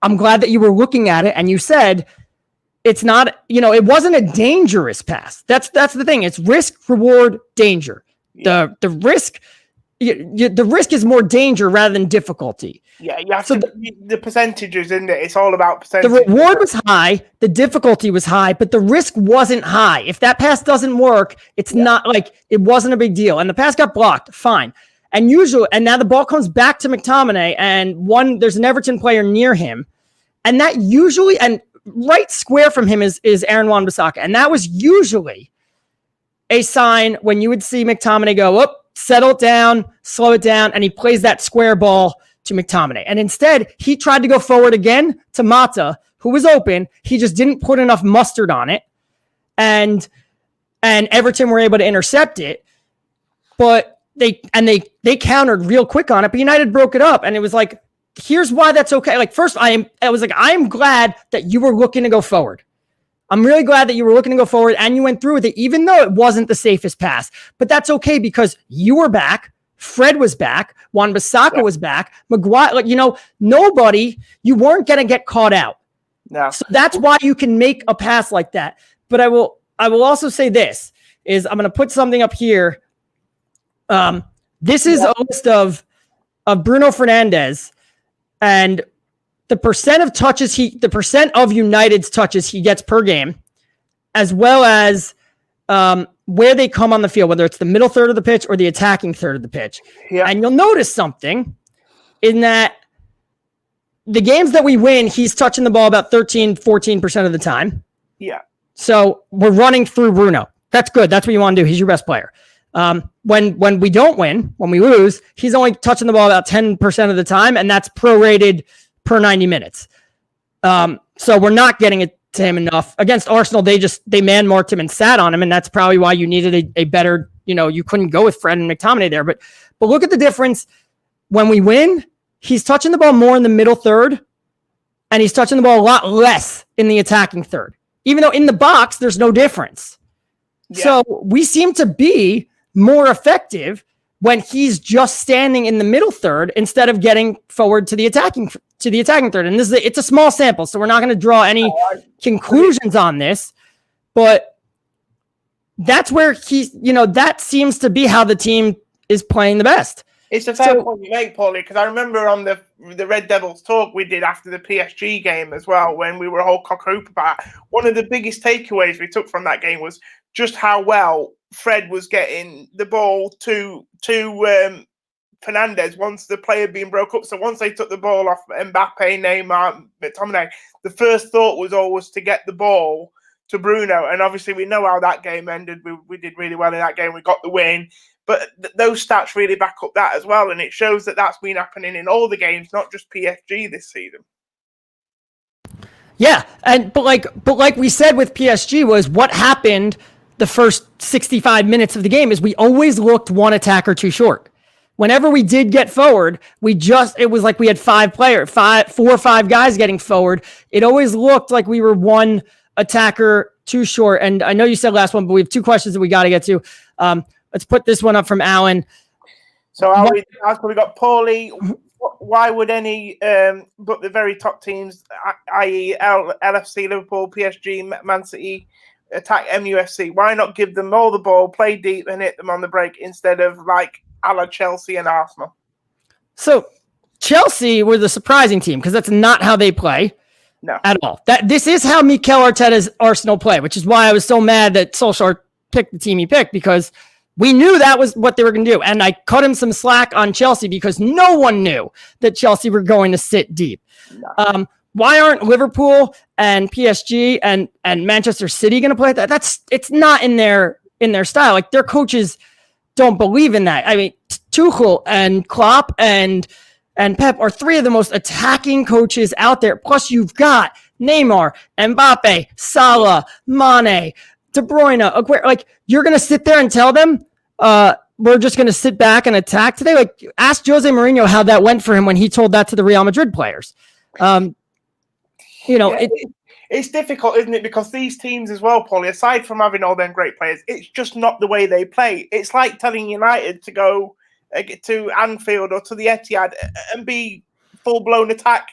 I'm glad that you were looking at it and you said, it's not, it wasn't a dangerous pass. That's the thing. It's risk, reward, danger. Yeah. The risk is more danger rather than difficulty. Yeah, you have to the percentages, isn't it? It's all about percentage. The reward was high, the difficulty was high, but the risk wasn't high. If that pass doesn't work, it's not it wasn't a big deal. And the pass got blocked, fine. And now the ball comes back to McTominay, and there's an Everton player near him, and that usually right square from him is Aaron Wan-Bissaka. And that was usually a sign when you would see McTominay go up, settle it down, slow it down, and he plays that square ball to McTominay. And instead, he tried to go forward again to Mata, who was open. He just didn't put enough mustard on it. And Everton were able to intercept it. But they countered real quick on it, but United broke it up. And it was like, here's why that's okay. Like, first, I am glad that you were looking to go forward. I'm really glad that you were looking to go forward and you went through with it, even though it wasn't the safest pass. But that's okay because you were back. Fred was back. Wan-Bissaka was back. Maguire, like, nobody, you weren't going to get caught out. No. So that's why you can make a pass like that. But I will also say this is I'm going to put something up here. This is a list of Bruno Fernandes and the percent of United's touches he gets per game, as well as where they come on the field, whether it's the middle third of the pitch or the attacking third of the pitch. Yeah. And you'll notice something in that the games that we win, he's touching the ball about 14% of the time. Yeah. So we're running through Bruno. That's good. That's what you want to do. He's your best player. When we don't win, when we lose, he's only touching the ball about 10% of the time, and that's prorated per 90 minutes. So we're not getting it to him enough. Against Arsenal, they man-marked him and sat on him, and that's probably why you needed a better, you couldn't go with Fred and McTominay there. But look at the difference. When we win, he's touching the ball more in the middle third, and he's touching the ball a lot less in the attacking third. Even though in the box, there's no difference. Yeah. So we seem to be more effective when he's just standing in the middle third instead of getting forward to the attacking third. And it's a small sample, so we're not going to draw any conclusions on this, but that's where that seems to be how the team is playing the best. It's a fair point you make, Pauly, because I remember on the Red Devils talk we did after the PSG game as well, when we were all cock-hoop about it. One of the biggest takeaways we took from that game was just how well Fred was getting the ball to Fernandez once the play had been broke up. So once they took the ball off Mbappe, Neymar, McTominay, the first thought was always to get the ball to Bruno. And obviously we know how that game ended. We did really well in that game. We got the win. But those stats really back up that as well. And it shows that that's been happening in all the games, not just PSG this season. Yeah. But like we said with PSG was what happened the first 65 minutes of the game is we always looked one attacker too short. Whenever we did get forward, it was like we had 4 or 5 guys getting forward. It always looked like we were one attacker too short. And I know you said last one, but we have 2 questions that we got to get to. Let's put this one up from Alan. So we got Pauly. Why would any but the very top teams, i.e. LFC, Liverpool, PSG, Man City, attack MUFC? Why not give them all the ball, play deep and hit them on the break instead of like a la Chelsea and Arsenal? So Chelsea were the surprising team because that's not how they play. No. At all. This is how Mikel Arteta's Arsenal play, which is why I was so mad that Solskjaer picked the team he picked, because we knew that was what they were going to do. And I cut him some slack on Chelsea because no one knew that Chelsea were going to sit deep. No. Why aren't Liverpool and PSG and Manchester City going to play that? It's not in their style. Like, their coaches don't believe in that. I mean, Tuchel and Klopp and Pep are 3 of the most attacking coaches out there. Plus, you've got Neymar, Mbappe, Salah, Mane, De Bruyne, Aguero. Like, you're going to sit there and tell them, we're just going to sit back and attack today? Like, ask Jose Mourinho how that went for him when he told that to the Real Madrid players. It's difficult, isn't it? Because these teams as well, Pauly, aside from having all them great players, it's just not the way they play. It's like telling United to go to Anfield or to the Etihad and be full-blown attack.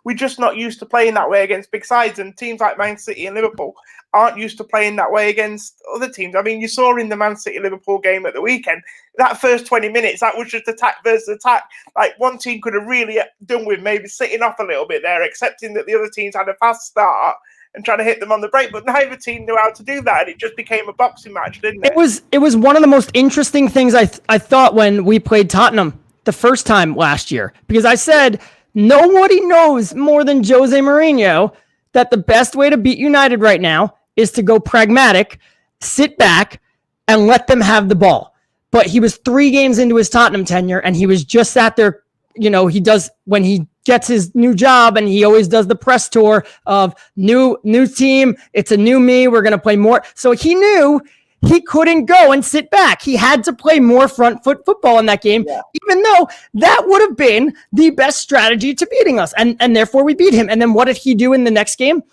We're just not used to playing that way against big sides, and teams like Man City and Liverpool aren't used to playing that way against other teams. I mean, you saw in the Man City-Liverpool game at the weekend, that first 20 minutes, that was just attack versus attack. Like, one team could have really done with maybe sitting off a little bit there, accepting that the other teams had a fast start and trying to hit them on the break, but neither team knew how to do that, and it just became a boxing match, didn't it? It was one of the most interesting things I thought when we played Tottenham the first time last year, because I said, nobody knows more than Jose Mourinho that the best way to beat United right now is to go pragmatic, sit back, and let them have the ball. But he was 3 games into his Tottenham tenure, and he was just sat there. He does when he gets his new job, and he always does the press tour of new team. It's a new me. We're going to play more. So he knew he couldn't go and sit back. He had to play more front foot football in that game, even though that would have been the best strategy to beating us. And therefore we beat him. And then what did he do in the next game?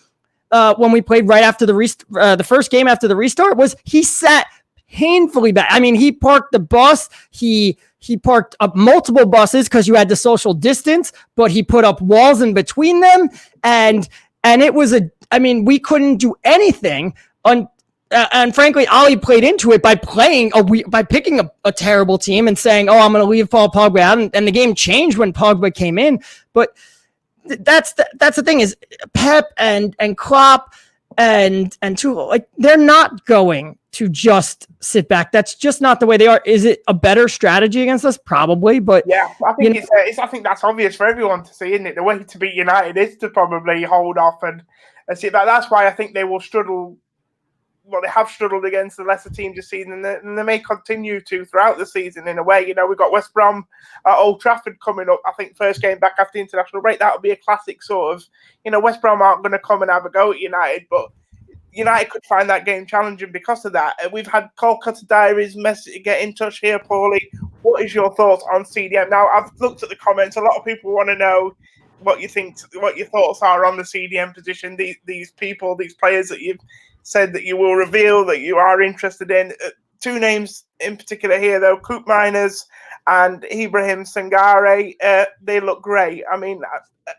When we played right after the first game after the restart, was he sat painfully back. I mean, he parked the bus. He parked up multiple buses because you had the social distance, but he put up walls in between them. And it was we couldn't do anything and frankly, Ollie played into it by picking a terrible team and saying, "Oh, I'm going to leave Paul Pogba out," and the game changed when Pogba came in. But that's the thing is Pep and Klopp and Tuchel, like, they're not going to just sit back. That's just not the way they are. Is it a better strategy against us? Probably, but yeah, I think I think that's obvious for everyone to see, isn't it? The way to beat United is to probably hold off and sit back. That's why I think they will struggle. Well, they have struggled against the lesser teams this season, and they may continue to throughout the season in a way. You know, we've got West Brom at Old Trafford coming up. I think first game back after the international break, that would be a classic sort of, West Brom aren't going to come and have a go at United, but United could find that game challenging because of that. We've had Kolkata Diaries get in touch here, Pauly. What is your thoughts on CDM? Now, I've looked at the comments. A lot of people want to know what you think, what your thoughts are on the CDM position. These people, these players that you've said that you will reveal that you are interested in. Two names in particular here, though, Coop Miners and Ibrahim Sangare. They look great. I mean,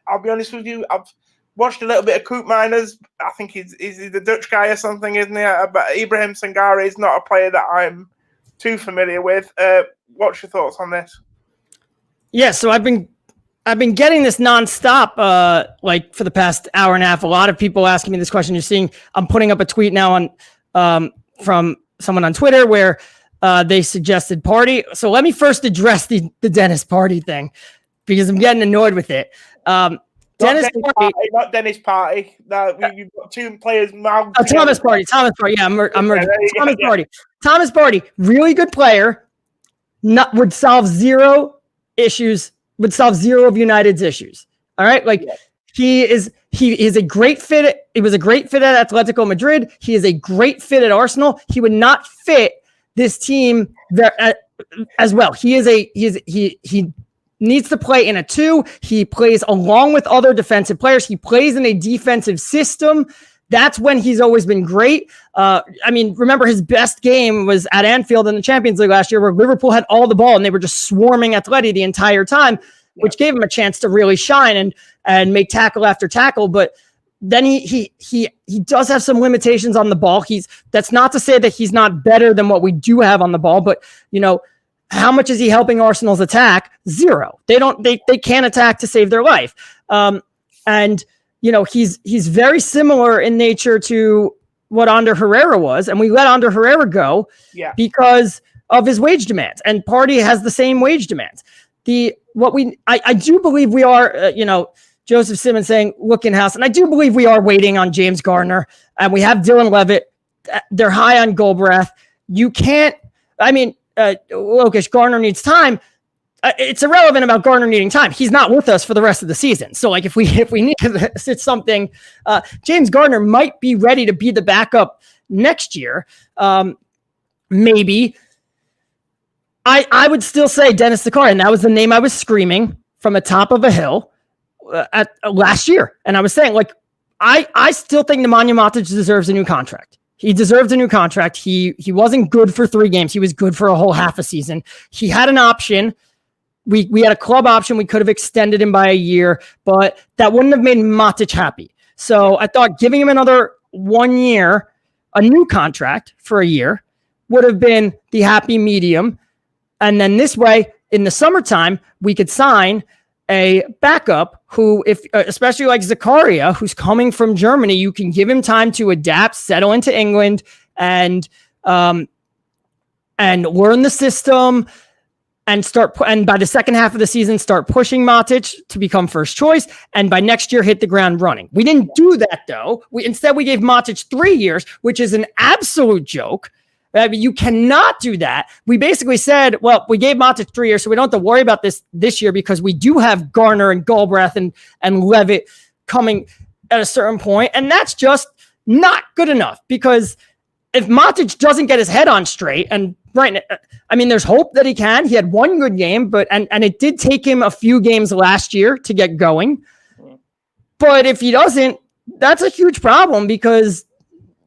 I'll be honest with you, I've watched a little bit of Coop Miners. I think he's the Dutch guy or something, isn't he? But Ibrahim Sangare is not a player that I'm too familiar with. What's your thoughts on this? Yeah, so I've been getting this nonstop, like for the past hour and a half. A lot of people asking me this question. You're seeing, I'm putting up a tweet now on from someone on Twitter where they suggested Party. So let me first address the Dennis Party thing because I'm getting annoyed with it. Dennis Party, not Dennis Party. No, you've got two players. Thomas Party. Yeah, I'm merging. Thomas Party, really good player. Would solve zero issues. Would solve zero of United's issues. All right. Like he is a great fit. He was a great fit at Atletico Madrid. He is a great fit at Arsenal. He would not fit this team there as well. He needs to play in a 2. He plays along with other defensive players. He plays in a defensive system. That's when he's always been great. Remember his best game was at Anfield in the Champions League last year where Liverpool had all the ball and they were just swarming Atleti the entire time, which gave him a chance to really shine and make tackle after tackle. But then he does have some limitations on the ball. That's not to say that he's not better than what we do have on the ball, but how much is he helping Arsenal's attack? Zero. They can't attack to save their life. He's very similar in nature to what Ander Herrera was, and we let Ander Herrera go because of his wage demands. And Party has the same wage demands. I do believe we are, Joseph Simmons saying look in house, and I do believe we are waiting on James Garner, and we have Dylan Levitt. They're high on Goldbreath. You can't. Lokish, Garner needs time. It's irrelevant about Garner needing time. He's not with us for the rest of the season. So, like, if we need to sit something, James Garner might be ready to be the backup next year. Maybe. I would still say Dennis Zakari, and that was the name I was screaming from the top of a hill at last year. And I was saying, like, I still think Nemanja Matic deserves a new contract. He deserves a new contract. He wasn't good for 3 games. He was good for a whole half a season. He had an option. We had a club option. We could have extended him by a year, but that wouldn't have made Matic happy. So I thought giving him another 1 year, a new contract for a year, would have been the happy medium. And then this way, in the summertime, we could sign a backup who, especially like Zakaria, who's coming from Germany, you can give him time to adapt, settle into England, and learn the system, and by the second half of the season, start pushing Matic to become first choice, and by next year, hit the ground running. We didn't do that, though. Instead, we gave Matic 3 years, which is an absolute joke. You cannot do that. We basically said, well, we gave Matic 3 years, so we don't have to worry about this year because we do have Garner and Goldbreath and Levitt coming at a certain point, and that's just not good enough because if Matic doesn't get his head on straight, and right, I mean, there's hope that he can. He had one good game, but and it did take him a few games last year to get going. But if he doesn't, that's a huge problem because,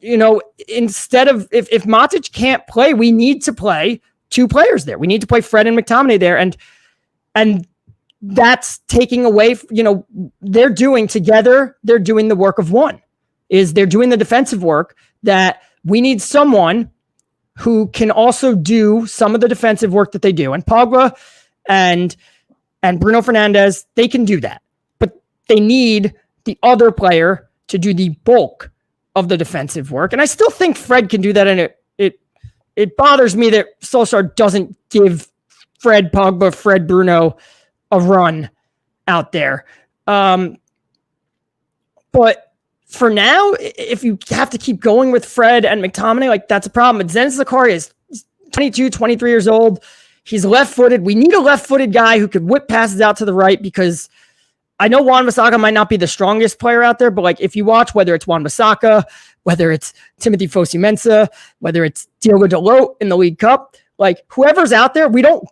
instead of if Matic can't play, we need to play two players there. We need to play Fred and McTominay there, and that's taking away. They're doing together. They're doing the work of one. They're doing the defensive work that we need someone who can also do some of the defensive work that they do. And Pogba and Bruno Fernandes, they can do that. But they need the other player to do the bulk of the defensive work. And I still think Fred can do that. And it bothers me that Solskjaer doesn't give Fred Pogba, Fred Bruno a run out there. But for now, if you have to keep going with Fred and McTominay, like that's a problem. But Zenit Zakaria is 22, 23 years old. He's left-footed. We need a left-footed guy who could whip passes out to the right because I know Wan-Bissaka might not be the strongest player out there, but like if you watch, whether it's Wan-Bissaka, whether it's Timothy Fosu-Mensah, whether it's Diogo Dalot in the League Cup, like whoever's out there, we don't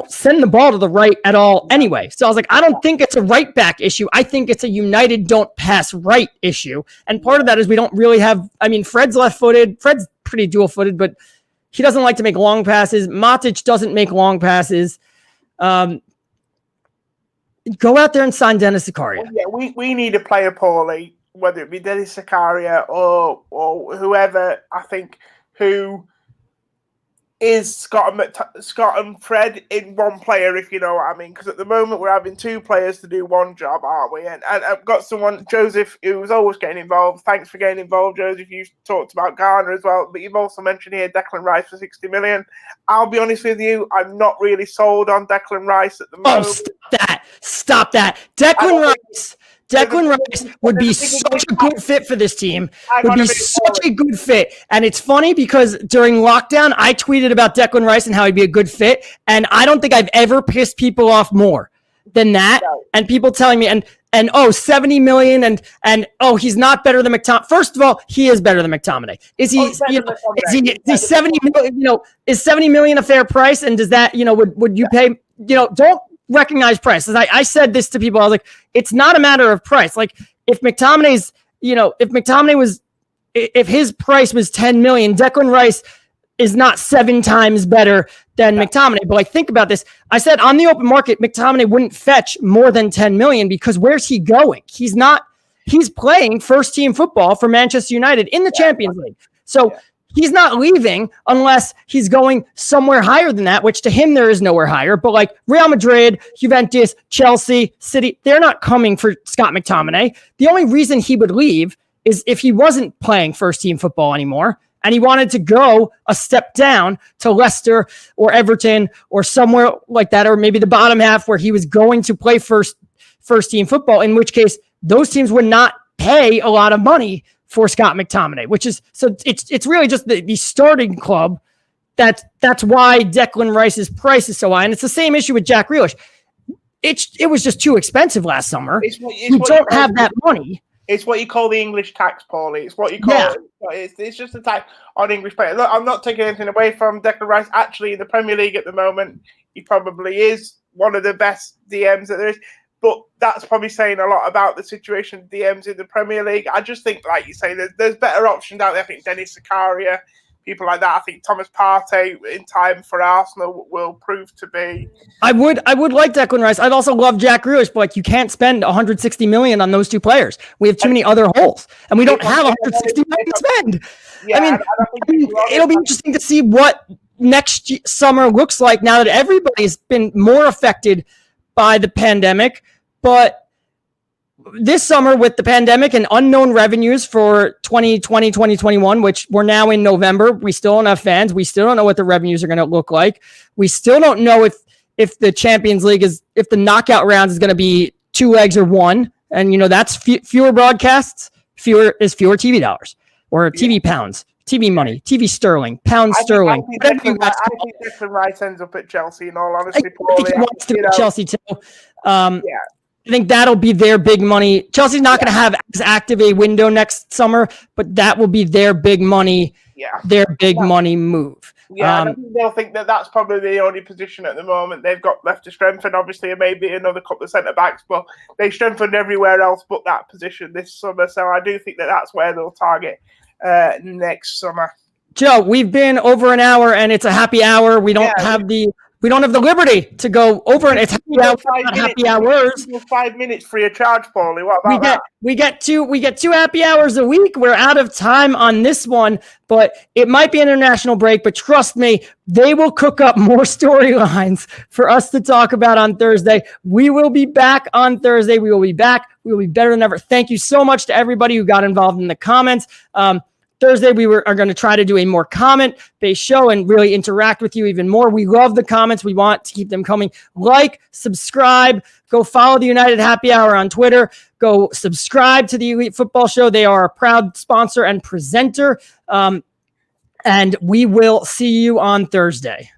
send the ball to the right at all anyway. So I was like, I don't think it's a right back issue. I think it's a United don't pass right issue. And part of that is we don't really have, Fred's left-footed. Fred's pretty dual-footed, but he doesn't like to make long passes. Matic doesn't make long passes. Go out there and sign Dennis Zakaria. Well, yeah, we need a player, Pauly, whether it be Dennis Zakaria or whoever, I think, who is Scott and Fred in one player, if you know what I mean. Because at the moment, we're having two players to do one job, aren't we? And I've got someone, Joseph, who's always getting involved. Thanks for getting involved, Joseph. You talked about Garner as well, but you've also mentioned here Declan Rice for 60 million. I'll be honest with you, I'm not really sold on Declan Rice at the moment. Oh, stop that. Declan Rice would be such a good fit for this team. Would be such a good fit. And it's funny because during lockdown, I tweeted about Declan Rice and how he'd be a good fit. And I don't think I've ever pissed people off more than that. And people telling me, and 70 million and he's not better than McTominay. First of all, he is better than McTominay. Is he 70 million, is 70 million a fair price? And does that, would you pay, don't recognize price. As I said this to people, I was like, it's not a matter of price. Like if his price was 10 million, Declan Rice is not 7 times better than McTominay. But like, think about this. I said on the open market, McTominay wouldn't fetch more than 10 million because where's he going? He's playing first team football for Manchester United in the Champions League. So he's not leaving unless he's going somewhere higher than that, which to him, there is nowhere higher. But like Real Madrid, Juventus, Chelsea, City, they're not coming for Scott McTominay. The only reason he would leave is if he wasn't playing first team football anymore and he wanted to go a step down to Leicester or Everton or somewhere like that, or maybe the bottom half where he was going to play first team football, in which case those teams would not pay a lot of money for Scott McTominay, which is, so it's really just the starting club. That's why Declan Rice's price is so high. And it's the same issue with Jack Grealish. It was just too expensive last summer. You don't have that money. It's what you call the English tax, Pauly. It's what you call it. It's just a tax on English players. Look, I'm not taking anything away from Declan Rice. Actually, in the Premier League at the moment, he probably is one of the best DMs that there is. But that's probably saying a lot about the situation of DMs in the Premier League. I just think, like you say, there's better options out there. I think Dennis Zakaria, people like that. I think Thomas Partey in time for Arsenal will prove to be. I would like Declan Rice. I'd also love Jack Grealish, but like you can't spend 160 million on those two players. We have too many other holes, and we don't have 160 million to spend. Yeah, it'll be interesting to see what next summer looks like now that everybody's been more affected by the pandemic. But this summer with the pandemic and unknown revenues for 2020, 2021, which we're now in November, we still don't have fans. We still don't know what the revenues are going to look like. We still don't know if the Champions League if the knockout rounds is going to be 2 legs or one. And, that's fewer broadcasts, fewer TV dollars or TV pounds. TV money, TV sterling, pound sterling. I think Declan Rice ends up at Chelsea, in all honesty. I think he wants to go to Chelsea too. I think that'll be their big money. Chelsea's not going to have as active a window next summer, but that will be their big money their big money move. Yeah, I think they'll think that that's probably the only position at the moment they've got left to strengthen. Obviously, maybe another couple of centre-backs, but they strengthened everywhere else but that position this summer. So I do think that that's where they'll target next summer. Joe, we've been over an hour, and it's a happy hour. We don't have the liberty to go over it. It's happy hour, not happy hours. 5 minutes free of charge, Pauly. What about that? We get two happy hours a week. We're out of time on this one, but it might be an international break. But trust me, they will cook up more storylines for us to talk about on Thursday. We will be back on Thursday. We will be back. We will be better than ever. Thank you so much to everybody who got involved in the comments. Thursday, we are going to try to do a more comment-based show and really interact with you even more. We love the comments. We want to keep them coming. Like, subscribe, go follow the United Happy Hour on Twitter. Go subscribe to the Elite Football Show. They are a proud sponsor and presenter. And we will see you on Thursday.